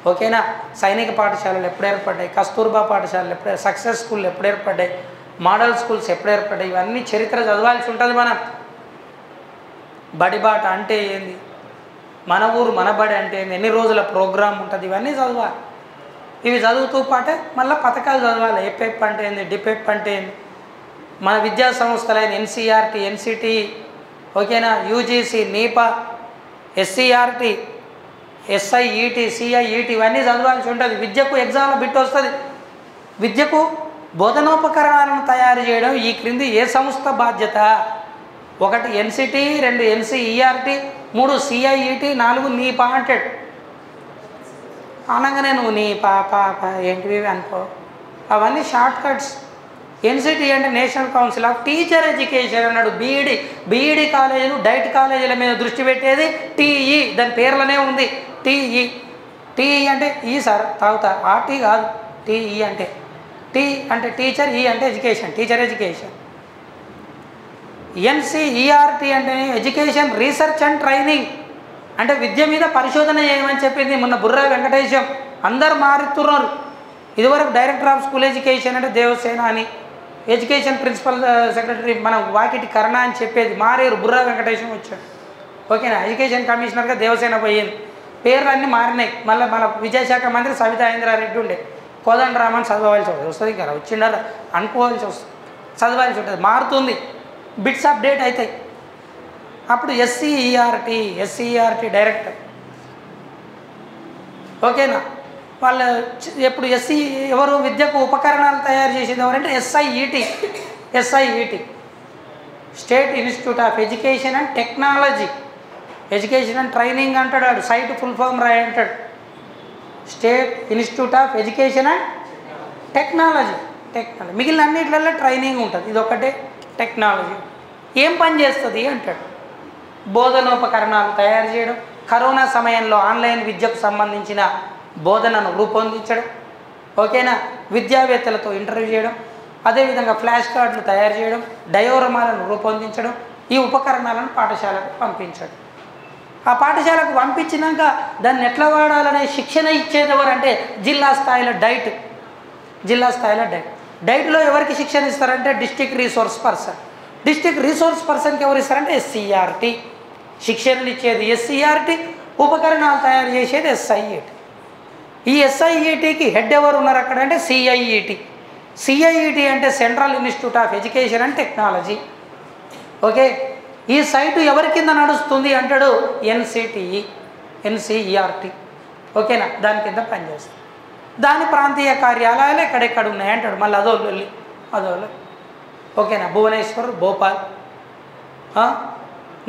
ఓకేనా, సైనిక పాఠశాలలు ఎప్పుడు ఏర్పడ్డాయి, కస్తూర్బా పాఠశాలలు ఎప్పుడు, సక్సెస్ స్కూళ్ళు ఎప్పుడు ఏర్పడ్డాయి, మోడల్ స్కూల్స్ ఎప్పుడు ఏర్పడ్డాయి, ఇవన్నీ చరిత్ర చదవాల్సి ఉంటుంది. మనం బడిబాట అంటే ఏంది, మన ఊరు మన బడి అంటే ఏంది, ఎన్ని రోజుల ప్రోగ్రామ్ ఉంటుంది, ఇవన్నీ చదవాలి. ఇవి చదువుతూ పాటే మళ్ళీ పథకాలు చదవాలి. ఎప్ఎప్ అంటే ఏంది, డిపెప్ అంటే ఏంది, మన విద్యా సంస్థలైన ఎన్సీఆర్టీ, ఎన్సిటి, ఓకేనా, యూజీసీ, నీపా, ఎస్సీఆర్టీ, ఎస్ఐఈటీ, సిఐఈటీ ఇవన్నీ చదవాల్సి ఉంటుంది. విద్యకు ఎగ్జామ్లో బిట్ వస్తుంది. విద్యకు బోధనోపకరణాలను తయారు చేయడం ఈ క్రింది ఏ సంస్థ బాధ్యత? 1 ఎన్సిటి, 2 ఎన్సీఈఆర్టీ, 3 సిఐఈటీ, 4 నీపా అంటాడు. అనగానే నువ్వు నీ ఏంటివి అనుకో, అవన్నీ షార్ట్ కట్స్. ఎన్సిటి అంటే national council of teacher education అన్నాడు. బీఈడి కాలేజీలు, డైట్ కాలేజీల మీద దృష్టి పెట్టేది టీఈ, దాని పేర్లోనే ఉంది టీఈ. టీఈ అంటే ఈ సార్ తాగుతా, ఆ టీ కాదు, టీఈ అంటే టీ అంటే టీచర్, ఈ అంటే ఎడ్యుకేషన్, టీచర్ ఎడ్యుకేషన్. ఎన్సీఈఆర్టీ అంటే ఎడ్యుకేషన్ రీసెర్చ్ అండ్ ట్రైనింగ్, అంటే విద్య మీద పరిశోధన చేయమని చెప్పింది మొన్న బుర్రా వెంకటేశం. అందరు మారుతున్నారు. ఇదివరకు డైరెక్టర్ ఆఫ్ స్కూల్ ఎడ్యుకేషన్ అంటే దేవసేన అని, ఎడ్యుకేషన్ ప్రిన్సిపల్ సెక్రటరీ మన వాకిటి కరుణ అని చెప్పేది. మారేరు, బుర్రా వెంకటేశం వచ్చాడు. ఓకేనా, ఎడ్యుకేషన్ కమిషనర్గా దేవసేన పోయింది. పేర్లు అన్నీ మారినాయి. మళ్ళీ మన విద్యాశాఖ మంత్రి సవితా ఇంద్రారెడ్డి ఉండే, కోదండరామన్ చదవాల్సి వస్తుంది. ఇంకా వచ్చిండారు అనుకోవాల్సి వస్తుంది, చదవాల్సి ఉంటుంది, మారుతుంది, బిట్స్ అప్డేట్ అవుతాయి. అప్పుడు ఎస్సీఈఆర్టీ డైరెక్టర్, ఓకేనా. వాళ్ళు ఎప్పుడు ఎవరు విద్యకు ఉపకరణాలు తయారు చేసేది ఎవరంటే ఎస్ఐఈటీ, state institute of education and technology. Education and training అంటాడు, వాడు సైట్ ఫుల్ ఫామ్ రాయి అంటాడు. State institute of education and technology. మిగిలిన అన్నిట్లలో ట్రైనింగ్ ఉంటుంది, ఇది ఒకటే టెక్నాలజీ. ఏం పని చేస్తుంది అంటాడు. బోధనోపకరణాలు తయారు చేయడం, కరోనా సమయంలో ఆన్లైన్ విద్యకు సంబంధించిన బోధనను రూపొందించడం, ఓకేనా, విద్యావేత్తలతో ఇంటర్వ్యూ చేయడం, అదేవిధంగా ఫ్లాష్ కార్డులు తయారు చేయడం, డయోరమాలను రూపొందించడం, ఈ ఉపకరణాలను పాఠశాలకు పంపించడం. ఆ పాఠశాలకు పంపించినాక దాన్ని ఎట్లా వాడాలనే శిక్షణ ఇచ్చేది ఎవరంటే జిల్లా స్థాయిలో డైట్లో ఎవరికి శిక్షణ ఇస్తారంటే district resource person. District resource పర్సన్కి ఎవరు ఇస్తారంటే SCRT. శిక్షణలు ఇచ్చేది SCRT, ఉపకరణాలు తయారు చేసేది SIET. ఈ SIETకి హెడ్ ఎవరు ఉన్నారు అక్కడ అంటే CIET అంటే central institute of education and technology. Okay, ఈ సైటు ఎవరి కింద నడుస్తుంది అంటాడు NCERT. ఓకేనా, దాని కింద పనిచేస్తుంది. దాని ప్రాంతీయ కార్యాలయాలు ఎక్కడెక్కడ ఉన్నాయి అంటాడు. మళ్ళీ అదోళ్ళు ఓకేనా, భువనేశ్వర్, భోపాల్,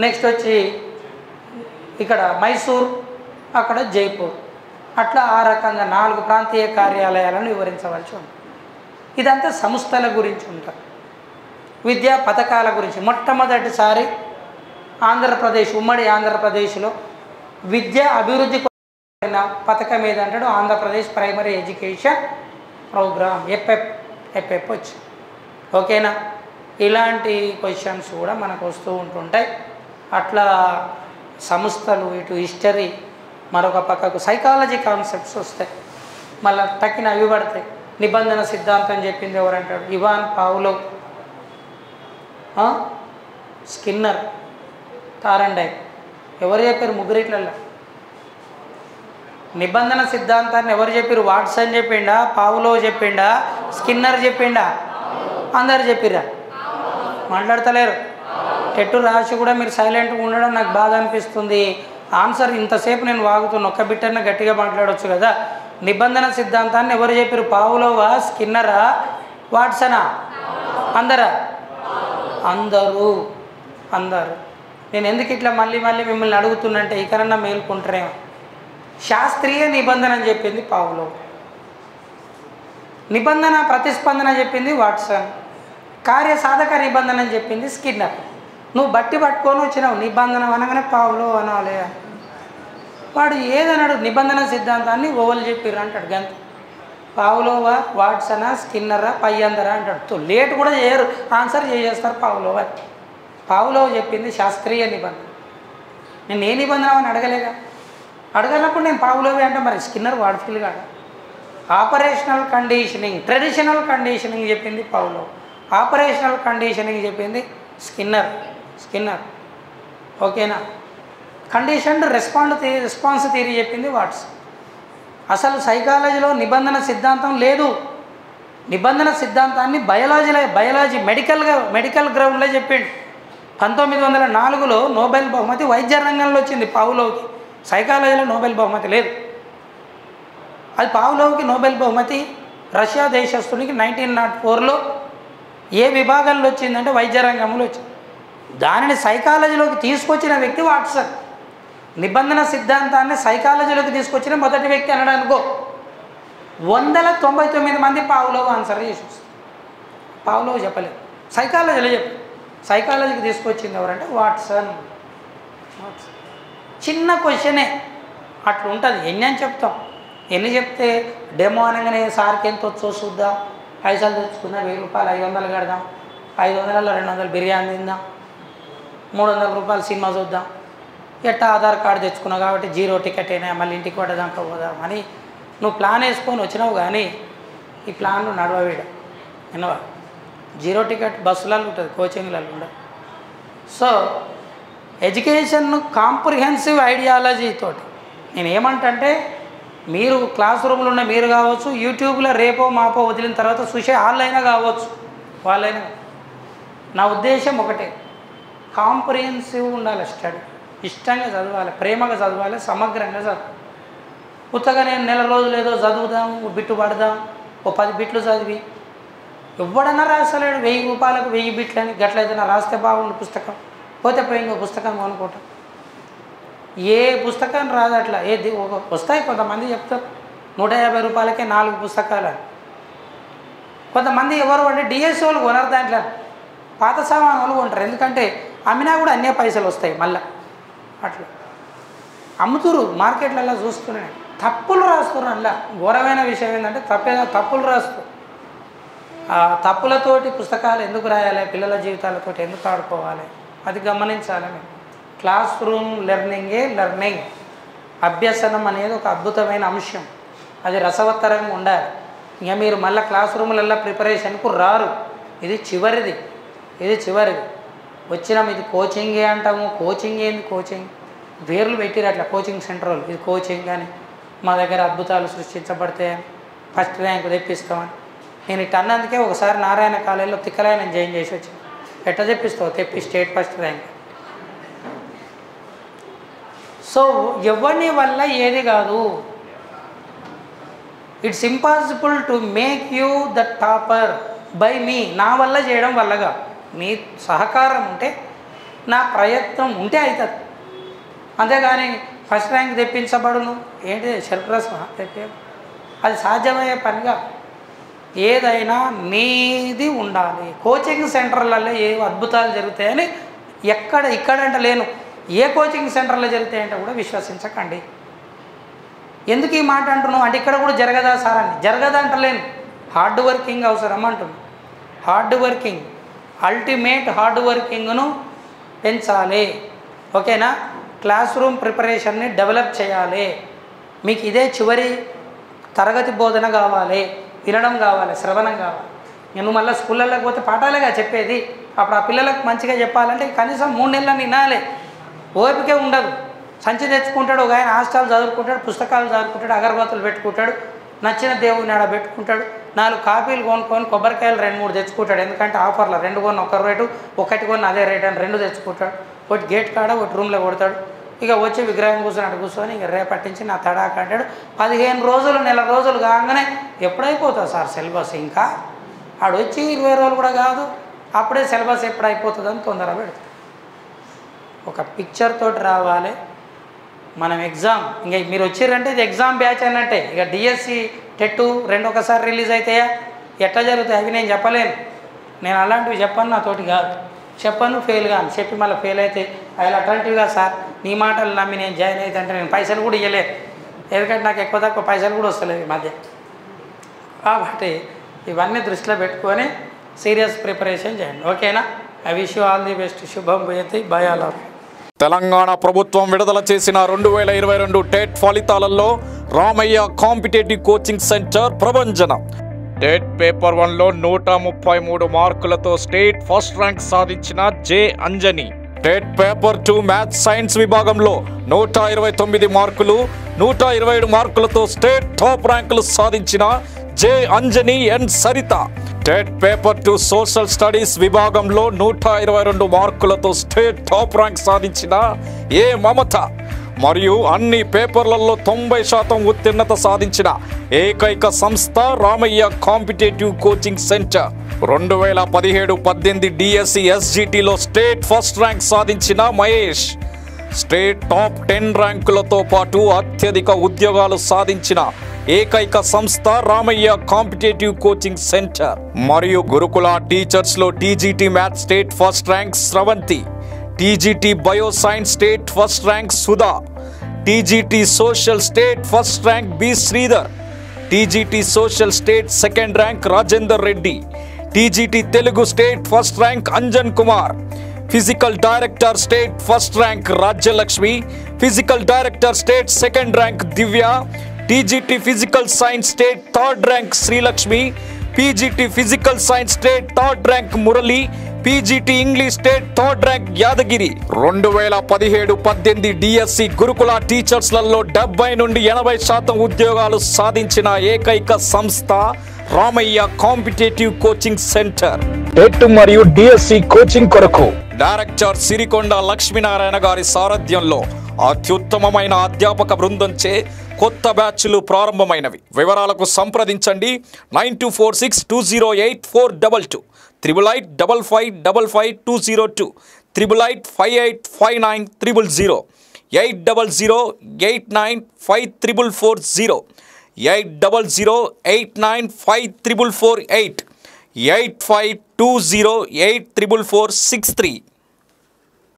నెక్స్ట్ వచ్చి ఇక్కడ మైసూర్, అక్కడ జైపూర్, అట్లా ఆ రకంగా 4 ప్రాంతీయ కార్యాలయాలను వివరించవలసి ఉంది. ఇదంతా సంస్థల గురించి ఉంటుంది. విద్యా పథకాల గురించి మొట్టమొదటిసారి ఉమ్మడి ఆంధ్రప్రదేశ్లో విద్యా అభివృద్ధి పథకం ఏదంటాడు ఆంధ్రప్రదేశ్ ప్రైమరీ ఎడ్యుకేషన్ ప్రోగ్రామ్, ఎప్ఎప్ వచ్చి. ఓకేనా, ఇలాంటి క్వశ్చన్స్ కూడా మనకు వస్తూ ఉంటుంటాయి. అట్లా సంస్థలు, ఇటు హిస్టరీ, మరొక పక్కకు సైకాలజీ కాన్సెప్ట్స్ వస్తాయి. మళ్ళీ తక్కిన అవి పడతాయి. నిబంధన సిద్ధాంతం చెప్పింది ఎవరంటాడు ఇవాన్ పావ్లోవ్, స్కిన్నర్, థారండైక్. ఎవరు చెప్పారు? ముగ్గురిట్లల్లో. నిబంధన సిద్ధాంతాన్ని ఎవరు చెప్పారు? వాట్సన్ చెప్పిండా, పావ్లోవ్ చెప్పిండా, స్కిన్నర్ చెప్పిండా? అందరు చెప్పిరా? మాట్లాడతలేరు. టెట్టు రాసి కూడా మీరు సైలెంట్గా ఉండడం నాకు బాధ అనిపిస్తుంది. ఆన్సర్ ఇంతసేపు నేను వాగుతున్న ఒక్క బిట్టన్న గట్టిగా మాట్లాడవచ్చు కదా. నిబంధన సిద్ధాంతాన్ని ఎవరు చెప్పారు? పావ్లోవా, స్కిన్నరా, వాట్సనా? అందరు. నేను ఎందుకు ఇట్లా మళ్ళీ మిమ్మల్ని అడుగుతున్నంటే ఇకరన్నా మేల్కుంటారేమో. శాస్త్రీయ నిబంధన అని చెప్పింది పావ్లోవ్, నిబంధన ప్రతిస్పందన చెప్పింది వాట్సన్, కార్యసాధక నిబంధన అని చెప్పింది స్కిన్నర్. నువ్వు పట్టుకొని వచ్చినావు నిబంధన అనగానే పావ్లోవ్ అనాలే. వాడు ఏదన్నాడు? నిబంధన సిద్ధాంతాన్ని ఓవలు చెప్పిర్రు అంటాడు. గంత పావ్లోవా, వాట్సనా, స్కిన్నరా, పై అందరా అంటాడు. లేట్ కూడా చేయరు, ఆన్సర్ చేసేస్తారు పావ్లోవ్ అని. పావ్లోవ్ చెప్పింది శాస్త్రీయ నిబంధన. నేను ఏ నిబంధన అని అడగలేగా. అడగనప్పుడు నేను పావ్లోవే అంటే మరి స్కిన్నర్ వాడ్ఫిల్ కాడ. ఆపరేషనల్ కండిషనింగ్, ట్రెడిషనల్ కండిషనింగ్ చెప్పింది పావ్లోవ్, ఆపరేషనల్ కండిషనింగ్ చెప్పింది స్కిన్నర్. ఓకేనా, కండిషన్డ్ రెస్పాన్స్ థియరీ చెప్పింది వాట్సన్. అసలు సైకాలజీలో నిబంధన సిద్ధాంతం లేదు. నిబంధన సిద్ధాంతాన్ని బయాలజీ మెడికల్ గ్రౌండ్లో చెప్పిండు. 1904లో నోబెల్ బహుమతి వైద్య రంగంలో వచ్చింది పావ్లోవ్కి. సైకాలజీలో నోబెల్ బహుమతి లేదు. అది పావ్లోవ్కి నోబెల్ బహుమతి రష్యా దేశస్తునికి 1904లో ఏ విభాగంలో వచ్చిందంటే వైద్య రంగంలో వచ్చింది. దానిని సైకాలజీలోకి తీసుకొచ్చిన వ్యక్తి వాట్సన్. నిబంధన సిద్ధాంతాన్ని సైకాలజీలోకి తీసుకొచ్చిన మొదటి వ్యక్తి అనడానికో 199 మంది పావ్లోవ్ ఆన్సర్ చేసి వస్తారు. పావ్లోవ్ చెప్పలేదు, సైకాలజీలో చెప్పారు. సైకాలజీకి తీసుకొచ్చింది ఎవరంటే వాట్సన్. చిన్న క్వశ్చనే అట్లా ఉంటుంది. ఎన్ని అని చెప్తాం, ఎన్ని చెప్తే డెమో అనగానే సార్కి ఎంత వచ్చో చూద్దాం, పైసలు తెచ్చుకుందాం, 1000 రూపాయలు 500 కడదాం, 500లో 200 బిర్యానీ తిందాం, 300 రూపాయలు సినిమా చూద్దాం, ఎట్టా ఆధార్ కార్డు తెచ్చుకున్నావు కాబట్టి 0 టికెట్ అయినా మళ్ళీ ఇంటికి పడ్డదాకా పోదాం అని నువ్వు ప్లాన్ వేసుకొని వచ్చినావు. కానీ ఈ ప్లాన్లు నడవవీడ వినవా. 0 టికెట్ బస్సులలో ఉంటుంది, కోచింగ్లలో ఉండదు. సో ఎడ్యుకేషన్ను కాంప్రిహెన్సివ్ ఐడియాలజీతోటి నేను ఏమంటే, మీరు క్లాస్ రూమ్లో ఉన్న మీరు కావచ్చు, యూట్యూబ్లో రేపో మాపో వదిలిన తర్వాత చూసే వాళ్ళైనా కావచ్చు, వాళ్ళైనా. నా ఉద్దేశం ఒకటే, కాంప్రిహెన్సివ్ ఉండాలి స్టడీ. ఇష్టంగా చదవాలి, ప్రేమగా చదవాలి, సమగ్రంగా చదవాలి. కొత్తగా నేను నెల రోజులు ఏదో చదువుదాం, బిట్టు పడదాం, ఓ 10 బిట్లు చదివి ఎవడన్నా రాస్తలేడు 1000 రూపాయలకు 1000 బిట్లని. గట్లయితే రాస్తే బాగుండు పుస్తకం, పోతే పోయింది పుస్తకం అనుకుంటాం. ఏ పుస్తకం రాదు అట్లా. వస్తాయి కొంతమంది చెప్తారు 150 రూపాయలకే 4 పుస్తకాలు అని. కొంతమంది ఎవరు అంటే డిఎస్సి వాళ్ళు కొనరు, దాంట్లో పాత సామాన్లు కొంటారు. ఎందుకంటే అమ్మినా కూడా అన్నే పైసలు వస్తాయి. మళ్ళీ అట్లా అమ్ముతురు మార్కెట్లలో చూస్తున్నాయి. తప్పులు రాస్తున్నారు. అందులో ఘోరమైన విషయం ఏంటంటే తప్పులు రాస్తారు. ఆ తప్పులతోటి పుస్తకాలు ఎందుకు రాయాలి, పిల్లల జీవితాలతో ఎందుకు ఆడుకోవాలి, అది గమనించాలి. మేము క్లాస్ రూమ్ లెర్నింగ్ అభ్యసనం అనేది ఒక అద్భుతమైన అంశం. అది రసవత్తరంగా ఉండాలి. ఇక మీరు మళ్ళీ క్లాస్ రూమ్లలో ప్రిపరేషన్కు రారు. ఇది చివరిది వచ్చినాం. ఇది కోచింగే అంటాము. కోచింగ్ ఏంది? కోచింగ్ పేర్లు పెట్టిరు అట్లా, కోచింగ్ సెంటర్ వాళ్ళు. ఇది కోచింగ్ అని, మా దగ్గర అద్భుతాలు సృష్టించబడితే ఫస్ట్ ర్యాంక్ తెప్పిస్తామని. నేను ఇటు అన్నందుకే ఒకసారి నారాయణ కాలేజీలో తిక్కలాయన జాయిన్ చేసి వచ్చాను. ఎట్లా తెప్పిస్తావు? తెప్పి స్టేట్ ఫస్ట్ ర్యాంక్. సో ఎవరిని వల్ల ఏది కాదు. It's impossible to make you the topper by me. నా వల్ల చేయడం వల్లగా, మీ సహకారం ఉంటే, నా ప్రయత్నం ఉంటే అవుతుంది. అంతేగాని ఫస్ట్ ర్యాంక్ తెప్పించబడును ఏంటి శల్ప్రసం తెప్పే, అది సాధ్యమయ్యే పనిగా. ఏదైనా మీది ఉండాలి. కోచింగ్ సెంటర్లలో ఏ అద్భుతాలు జరుగుతాయని ఇక్కడంటే లేను, ఏ కోచింగ్ సెంటర్లో జరుగుతాయంటే కూడా విశ్వసించకండి. ఎందుకు ఈ మాట అంటున్నావు అంటే ఇక్కడ కూడా జరగదా సార్ అని, జరగదంటలేను. హార్డ్ వర్కింగ్ అవసరం అంటున్నాను. హార్డ్ వర్కింగ్, అల్టిమేట్ హార్డ్ వర్కింగ్ను పెంచాలి. ఓకేనా? క్లాస్ రూమ్ ప్రిపరేషన్ని డెవలప్ చేయాలి. మీకు ఇదే చివరి తరగతి బోధన కావాలి, వినడం కావాలి, శ్రవణం కావాలి. నేను మళ్ళీ స్కూళ్ళలోకి పోతే పాఠాలేగా చెప్పేది. అప్పుడు ఆ పిల్లలకు మంచిగా చెప్పాలంటే కనీసం 3 నెలలు వినాలి. ఓపికే ఉండదు. సంచి తెచ్చుకుంటాడు, ఒక ఆయన హాస్టల్ చదువుకుంటాడు, పుస్తకాలు చదువుకుంటాడు, అగరబత్తులు పెట్టుకుంటాడు, నచ్చిన దేవుని ఆడ పెట్టుకుంటాడు, 4 కాపీలు కొనుక్కొని కొబ్బరికాయలు 2-3 తెచ్చుకుంటాడు. ఎందుకంటే ఆఫర్లో 2 కొని 1 రేటు, 1 కొని అదే రేటు అని 2 తెచ్చుకుంటాడు. ఒకటి గేట్ కాడ, ఒకటి రూమ్లో కొడతాడు. ఇక వచ్చి విగ్రహం కూర్చొని ఇక రేపటి నుంచి నా తడాక అంటాడు. 15 రోజులు, నెల రోజులు కాగానే ఎప్పుడైపోతుంది సార్ సిలబస్? ఇంకా ఆడు వచ్చి 20 రోజులు కూడా కాదు, అప్పుడే సిలబస్ ఎప్పుడైపోతుందని తొందర పెడతాడు. ఒక పిక్చర్ తోటి రావాలి. మనం ఎగ్జామ్, ఇంకా మీరు వచ్చారంటే ఇది ఎగ్జామ్ బ్యాచ్ అన్నట్టే. ఇక డిఎస్సి టెట్ 2 ఒకసారి రిలీజ్ అవుతాయా, ఎట్లా జరుగుతాయి అవి నేను చెప్పలేను. నేను అలాంటివి చెప్పను, నాతోటి కాదు చెప్పను, ఫెయిల్ కాను. చెప్పి మళ్ళీ ఫెయిల్ అయితే అవి అట్లాంటివిగా సార్ నీ మాటలు నమ్మి నేను జాయిన్ అయితే అంటే నేను పైసలు కూడా ఇవ్వలేదు. ఎందుకంటే నాకు ఎక్కువ తక్కువ పైసలు కూడా వస్తలేవు ఈ మధ్య. కాబట్టి ఇవన్నీ దృష్టిలో పెట్టుకొని సీరియస్ ప్రిపరేషన్ చేయండి. ఓకేనా? I wish you all the best. శుభం భూయతి. Bye all of you. Telangana ప్రభుత్వం విడుదల చేసిన 2022 టెట్ ఫలితాలలో రామయ్య కాంపిటేటివ్ కోచింగ్ సెంటర్ ప్రభంజనం. టెట్ పేపర్ 1లో 133 మార్కులతో స్టేట్ ఫస్ట్ ర్యాంక్ సాధించిన J Anjani. TET paper 2 maths science విభాగంలో 129 మార్కులు, 127 మార్కులతో స్టేట్ టాప్ ర్యాంకులు సాధించిన J Anjani N Saritha. TET paper 2 social studies విభాగంలో 122 మార్కులతో స్టేట్ టాప్ ర్యాంక్ సాధించిన ఏ మమత. మరియు అన్ని పేపర్లలో 90% ఉత్తీర్ణత సాధించిన ఏకైక సంస్థ Ramaiah competitive coaching centre. 2017-18 DSC ఎస్జిటిలో స్టేట్ ఫస్ట్ ర్యాంక్ సాధించిన మహేష్. స్టేట్ టాప్ 10 ర్యాంకులతో పాటు అత్యధిక ఉద్యోగాలు సాధించిన ఏకైక సంస్థ రామయ్య కాంపిటేటివ్ కోచింగ్ సెంటర్. మరియు గురుకుల టీచర్స్లో TGT maths state first rank Sravanthi, TGT bio science state first rank Sudha, TGT social state first rank B Sridhar, TGT social state second rank Rajender Reddy, TGT Telugu state first rank Anjan Kumar, physical director state first rank Rajyalakshmi, physical director state second rank Divya, TGT physical science state third rank Srilakshmi, PGT physical science state third rank Murali, PGT English state third rank Yadagiri. 2017-18 DSC గురుకుల టీచర్స్లలో 70 నుండి 80% ఉద్యోగాలు సాధించిన ఏకైక సంస్థ Ramaiah competitive coaching center. TET మరియు డిఎస్సి కోచింగ్ కొరకు డైరెక్టర్ సిరికొండ లక్ష్మీనారాయణ గారి సారథ్యంలో అత్యుత్తమమైన అధ్యాపక బృందంచే కొత్త బ్యాచ్లు ప్రారంభమైనవి. వివరాలకు సంప్రదించండి 9246208422, 8885555202, 88585900, 8008954440, 8008954448, 8520844463.